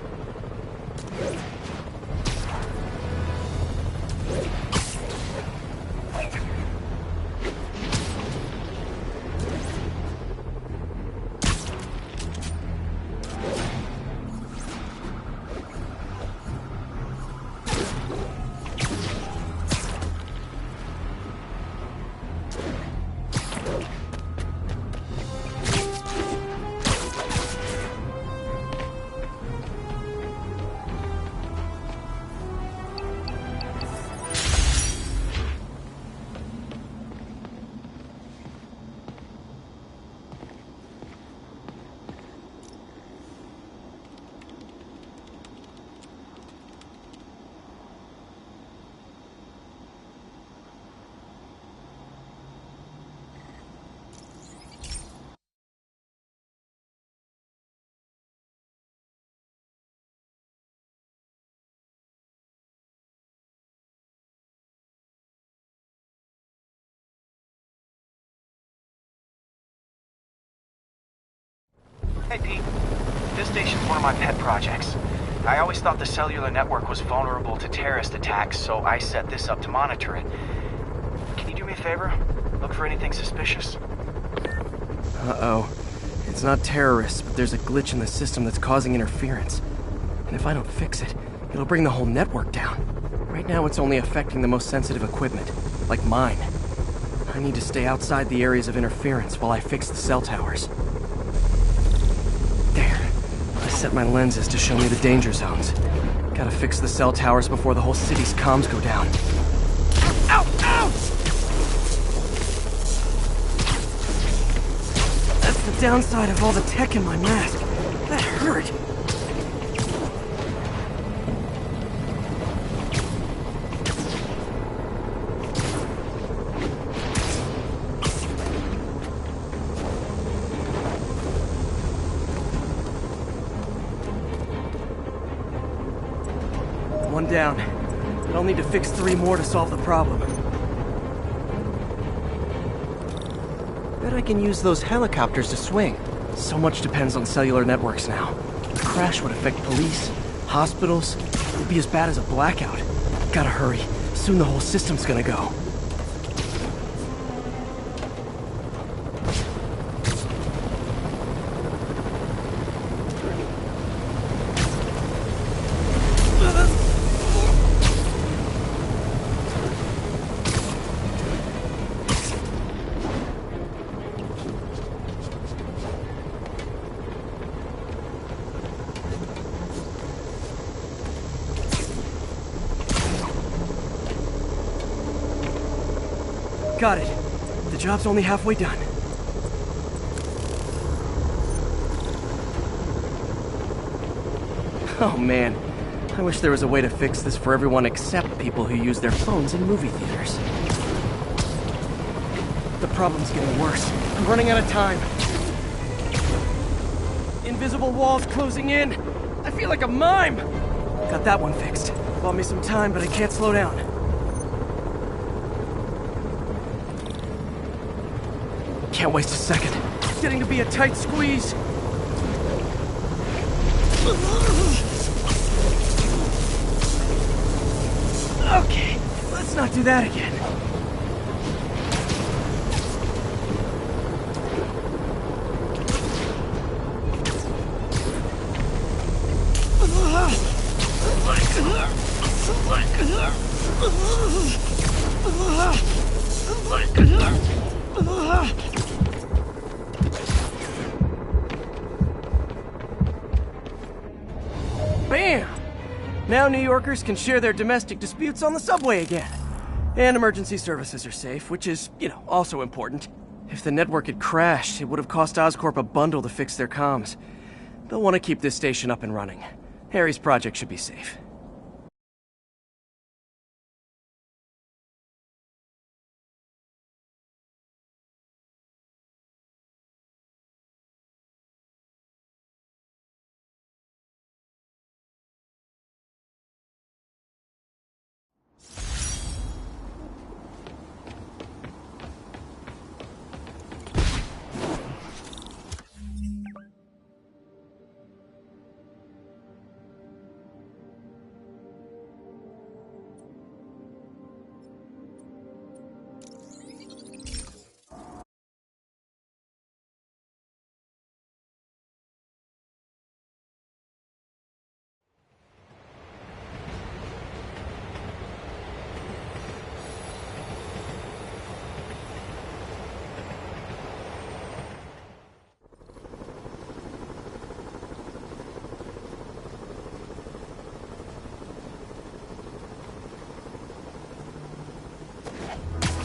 Speaker 8: Hey, Pete. This station's one of my pet projects. I always thought the cellular network was vulnerable to terrorist attacks, so I set this up to monitor it. Can you do me a favor? Look for anything suspicious.
Speaker 1: Uh-oh. It's not terrorists, but there's a glitch in the system that's causing interference. And if I don't fix it, it'll bring the whole network down. Right now it's only affecting the most sensitive equipment, like mine. I need to stay outside the areas of interference while I fix the cell towers. There. I set my lenses to show me the danger zones. Gotta fix the cell towers before the whole city's comms go down. Ow! Ow! That's the downside of all the tech in my mask. That hurt. One down. But I'll need to fix 3 more to solve the problem. Bet I can use those helicopters to swing. So much depends on cellular networks now. A crash would affect police, hospitals. It would be as bad as a blackout. Gotta hurry. Soon the whole system's gonna go. Got it. The job's only halfway done. Oh man, I wish there was a way to fix this for everyone except people who use their phones in movie theaters. The problem's getting worse. I'm running out of time. Invisible walls closing in. I feel like a mime. Got that one fixed. Bought me some time, but I can't slow down. Can't waste a second. It's getting to be a tight squeeze. Okay, let's not do that again. Bam! Now New Yorkers can share their domestic disputes on the subway again. And emergency services are safe, which is, also important. If the network had crashed, it would have cost Oscorp a bundle to fix their comms. They'll want to keep this station up and running. Harry's project should be safe.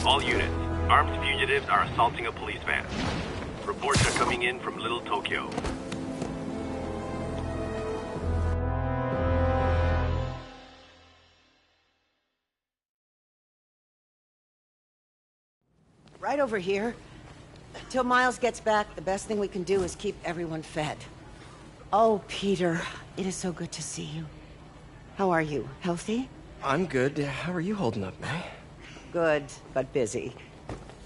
Speaker 3: All units, armed fugitives are assaulting a police van. Reports are coming in from Little Tokyo.
Speaker 10: Right over here. Till Miles gets back, the best thing we can do is keep everyone fed. Oh, Peter, it is so good to see you. How are you? Healthy?
Speaker 1: I'm good. How are you holding up, May?
Speaker 10: Good, but busy.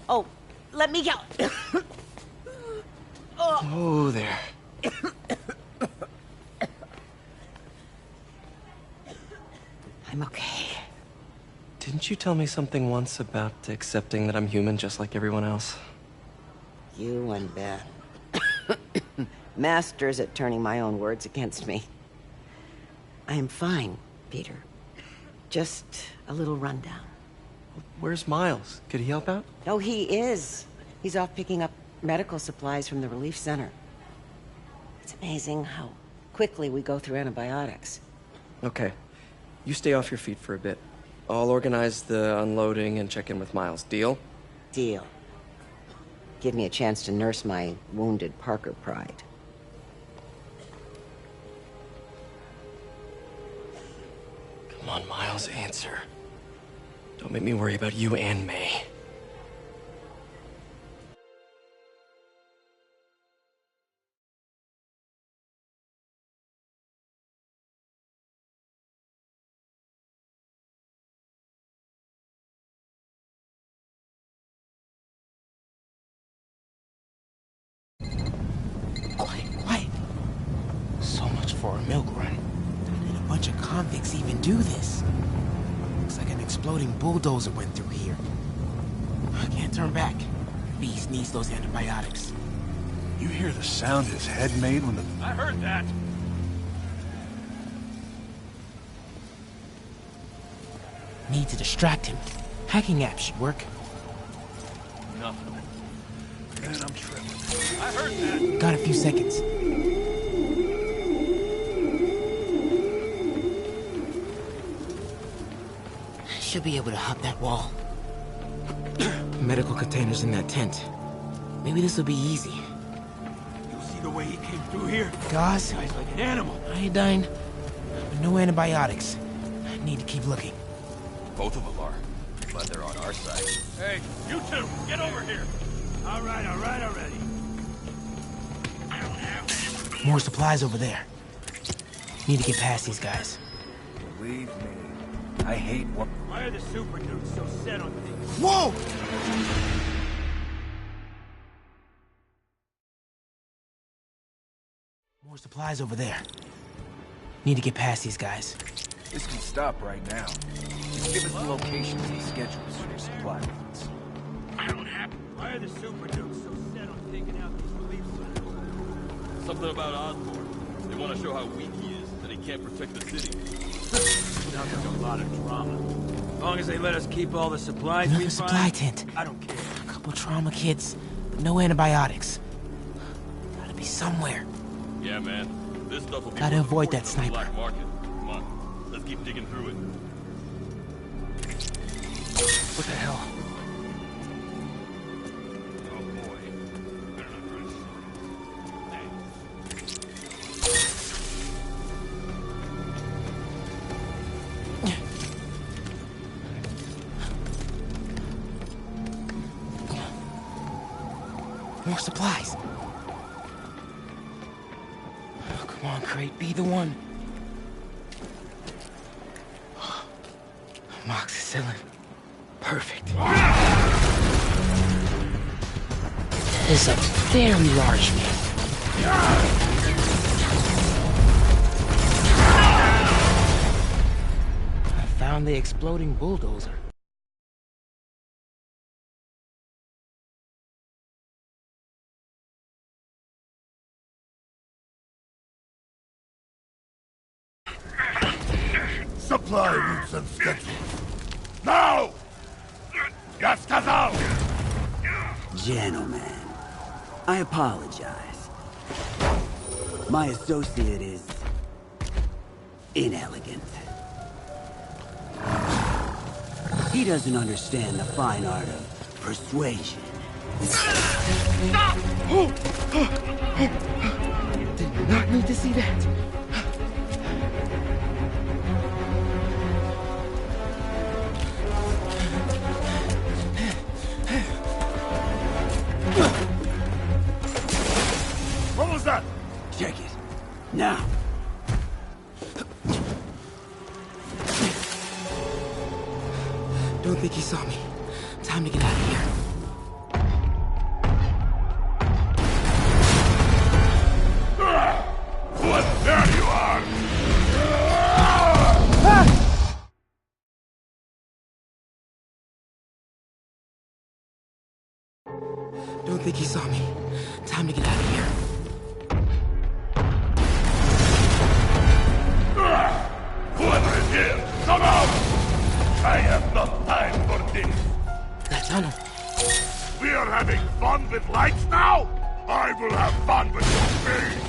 Speaker 10: Oh, let me out.
Speaker 1: Oh, there.
Speaker 10: I'm okay.
Speaker 1: Didn't you tell me something once about accepting that I'm human just like everyone else?
Speaker 10: You and Ben. Masters at turning my own words against me. I am fine, Peter. Just a little rundown.
Speaker 1: Where's Miles? Could he help out?
Speaker 10: Oh, he is. He's off picking up medical supplies from the relief center. It's amazing how quickly we go through antibiotics.
Speaker 1: Okay. You stay off your feet for a bit. I'll organize the unloading and check in with Miles. Deal?
Speaker 10: Deal. Give me a chance to nurse my wounded Parker pride.
Speaker 1: Come on, Miles, answer. Don't make me worry about you and May.
Speaker 4: Quiet. So much for a milk run. Did a bunch of convicts even do this? Looks like an exploding bulldozer went through here. I can't turn back. Beast needs those antibiotics.
Speaker 22: You hear the sound his head made when the...
Speaker 12: I heard that.
Speaker 4: Need to distract him. Hacking app should work.
Speaker 12: Nothing. Man, I'm tripping. I heard that.
Speaker 4: Got a few seconds. Should be able to hop that wall. Medical containers in that tent. Maybe this will be easy.
Speaker 12: You see the way he came through here?
Speaker 4: Gauze?
Speaker 12: Guy's like an animal.
Speaker 4: Iodine? But no antibiotics. I need to keep looking.
Speaker 12: Both of them are. But they're on our side. Hey, you two, get over here. All right, already.
Speaker 4: More supplies over there. Need to get past these guys.
Speaker 22: Believe me, I hate what...
Speaker 12: Why are the super dudes so set on things?
Speaker 4: Whoa! More supplies over there. Need to get past these guys.
Speaker 22: This can stop right now. Just give us the locations and schedules for your supply runs.
Speaker 12: Why are the super dudes so set on taking out these relief centers?
Speaker 23: Something about Osborn. They want to show how weak he is, that he can't protect the city.
Speaker 12: Sounds like a lot of drama. As long as they let us keep all the supplies we
Speaker 4: Another supply
Speaker 12: find,
Speaker 4: tent.
Speaker 12: I don't care.
Speaker 4: A couple trauma kits, but no antibiotics. Gotta be somewhere.
Speaker 23: Yeah, man. This stuff will be
Speaker 4: Gotta
Speaker 23: worth
Speaker 4: avoid
Speaker 23: a
Speaker 4: that
Speaker 23: fortune on the
Speaker 4: sniper.
Speaker 23: black market. Come on, let's keep digging through it.
Speaker 4: What the hell? More supplies. Oh, come on, Crate, be the one. Amoxicillin. Perfect. That is a very large man. I found the exploding bulldozer.
Speaker 12: Supply routes and schedules. Now! Я сказал!
Speaker 21: Gentlemen, I apologize. My associate is inelegant. He doesn't understand the fine art of persuasion.
Speaker 7: Did not need to see that.
Speaker 12: What was that?
Speaker 21: Check it. Now.
Speaker 4: Don't think he saw me. Time to get out of here.
Speaker 12: What? There you are!
Speaker 4: Don't think he saw me. Time to get out of here.
Speaker 12: Whoever is here, come out! I have not time for this.
Speaker 4: That tunnel.
Speaker 12: We are having fun with lights now? I will have fun with your face.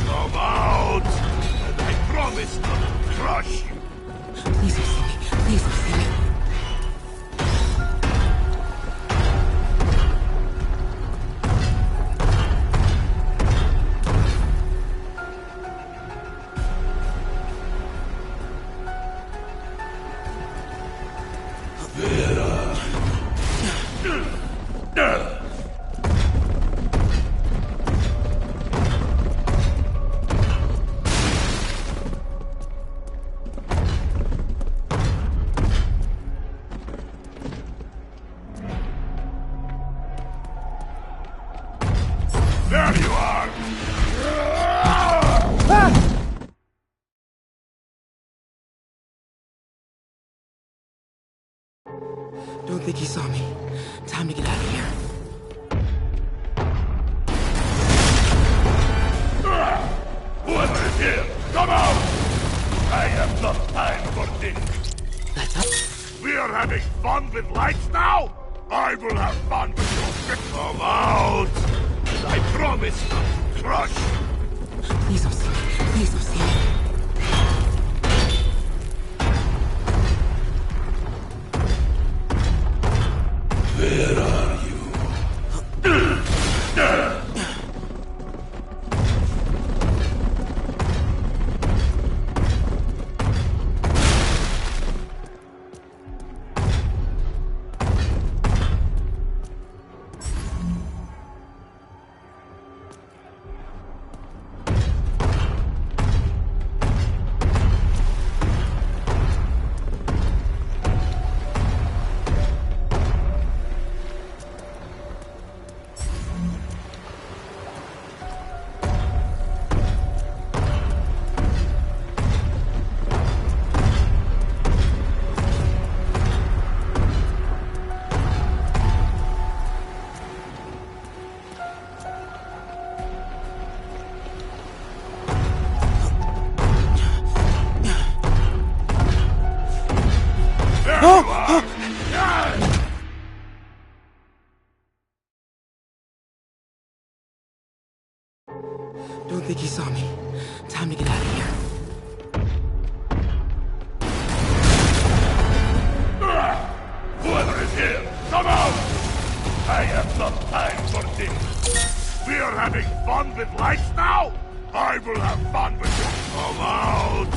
Speaker 12: Come out, and I promise not to crush you.
Speaker 4: Please don't see me. Please don't see me.
Speaker 12: There you are!
Speaker 4: Don't think he saw me. Time to get out of here.
Speaker 12: Whoever is here, come out! I have not time for this. We are having fun with lights now? I will have fun with your face. Come out! And I promise not to crush you.
Speaker 4: Please don't see me. Please don't see me.
Speaker 12: Where are you?
Speaker 4: Don't think he saw me. Time to get out of here.
Speaker 12: Whoever is here, come out! I have not time for this. We are having fun with lights now? I will have fun with you. Come out!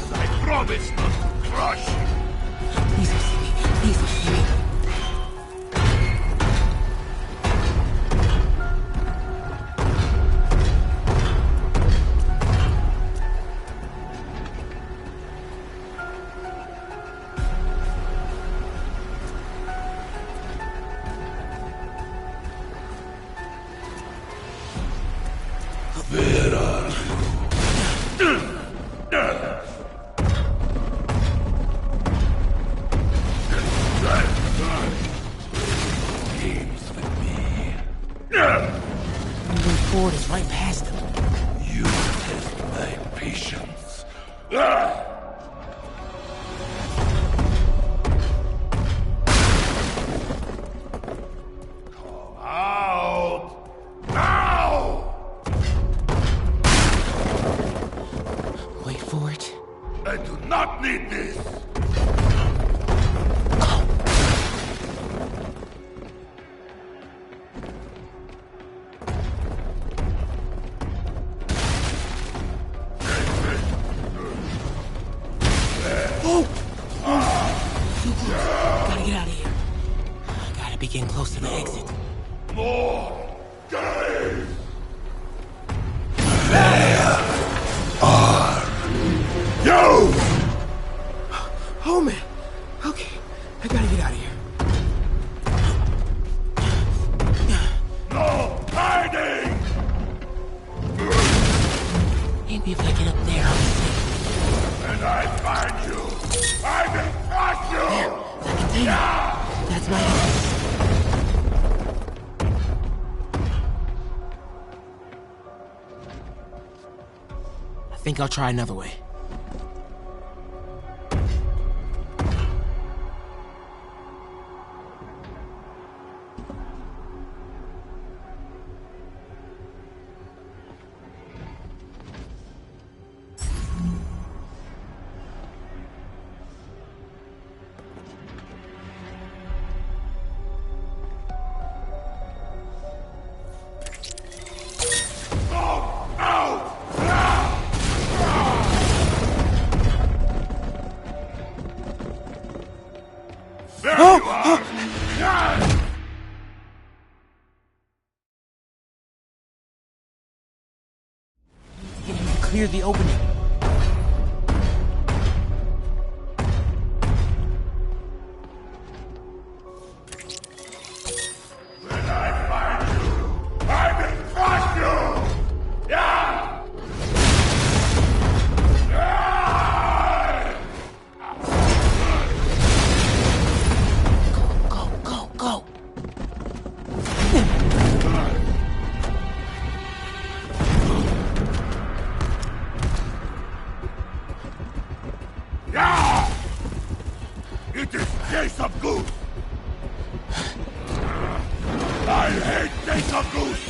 Speaker 12: And I promise not to crush you.
Speaker 4: Please don't see me. Please don't see me.
Speaker 12: Where are you? Games with me.
Speaker 4: Moving forward is right past him.
Speaker 12: You test my patience. Come out! Now!
Speaker 4: Wait for it.
Speaker 12: I do not need this!
Speaker 4: Oh. Gotta get out of here. Gotta be getting close to the exit.
Speaker 12: More days! You!
Speaker 4: Oh, man. Okay, I gotta get out of here.
Speaker 12: No hiding!
Speaker 4: Maybe if I get up there, I'll be safe.
Speaker 12: And I find you! I will crush you!
Speaker 4: There, the container. That's my entrance. I think I'll try another way. Clear the opening.
Speaker 12: When I find you, I will crush you! Yeah!
Speaker 4: Go.
Speaker 12: It is Case of Goose! I hate Case of Goose!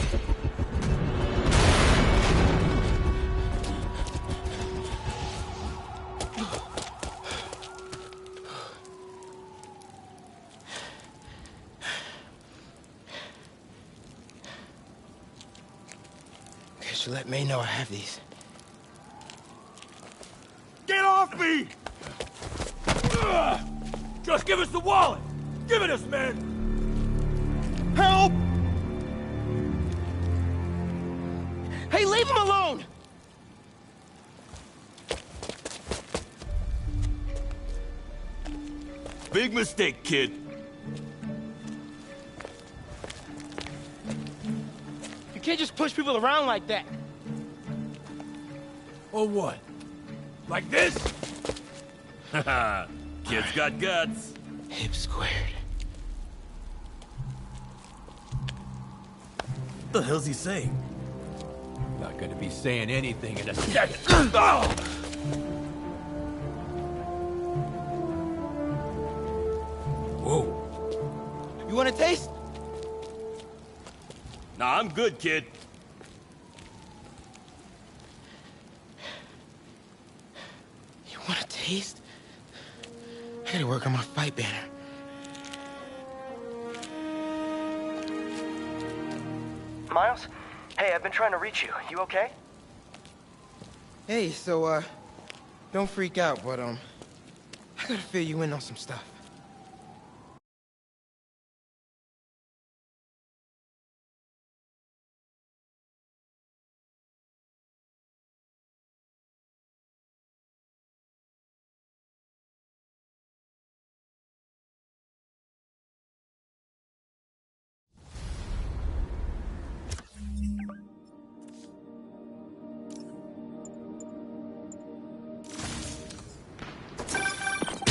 Speaker 4: Okay, so let May know I have these.
Speaker 12: Get off me! Just give us the wallet! Give it us, man!
Speaker 4: Help! Hey, leave him alone!
Speaker 12: Big mistake, kid.
Speaker 4: You can't just push people around like that.
Speaker 12: Or what? Like this? Haha, kid's got guts.
Speaker 4: Hip squared.
Speaker 12: What the hell's he saying? Not gonna be saying anything in a second. Oh! Whoa.
Speaker 4: You want a taste?
Speaker 12: Nah, I'm good, kid.
Speaker 4: You want a taste? I gotta work on my fight banner.
Speaker 7: Miles? Hey, I've been trying to reach you. You okay?
Speaker 4: Hey, so, don't freak out, but, I gotta fill you in on some stuff.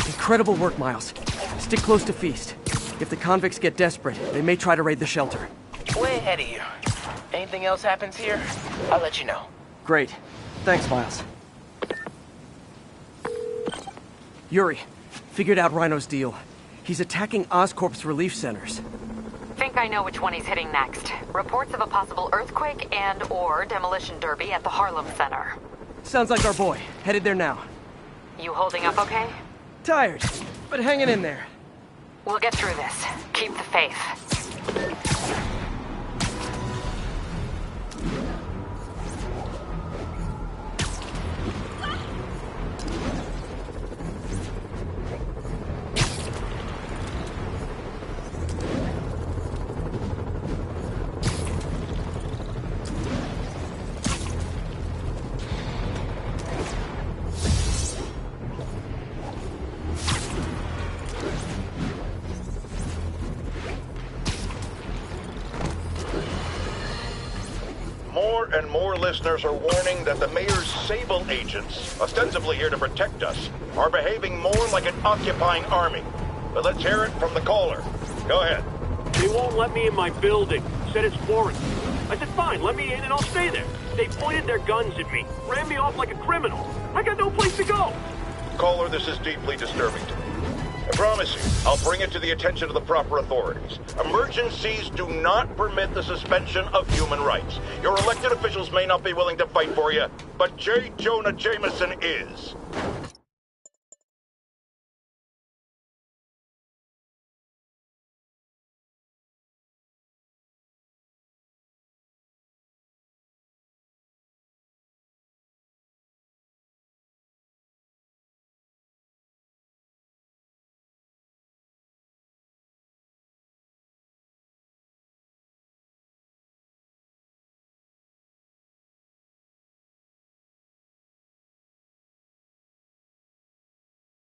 Speaker 1: Incredible work, Miles. Stick close to Feast. If the convicts get desperate, they may try to raid the shelter.
Speaker 8: Way ahead of you. Anything else happens here, I'll let you know.
Speaker 1: Great. Thanks, Miles. Yuri, figured out Rhino's deal. He's attacking Oscorp's relief centers.
Speaker 20: Think I know which one he's hitting next. Reports of a possible earthquake and/or demolition derby at the Harlem Center.
Speaker 1: Sounds like our boy. Headed there now.
Speaker 20: You holding up okay?
Speaker 1: Tired, but hanging in there.
Speaker 20: We'll get through this. Keep the faith.
Speaker 11: and more listeners are warning that the mayor's Sable agents, ostensibly here to protect us, are behaving more like an occupying army. But let's hear it from the caller. Go ahead.
Speaker 3: They won't let me in my building. Said it's foreign. I said, fine, let me in and I'll stay there. They pointed their guns at me, ran me off like a criminal. I got no place to go.
Speaker 11: Caller, this is deeply disturbing to me. I promise you, I'll bring it to the attention of the proper authorities. Emergencies do not permit the suspension of human rights. Your elected officials may not be willing to fight for you, but J. Jonah Jameson is.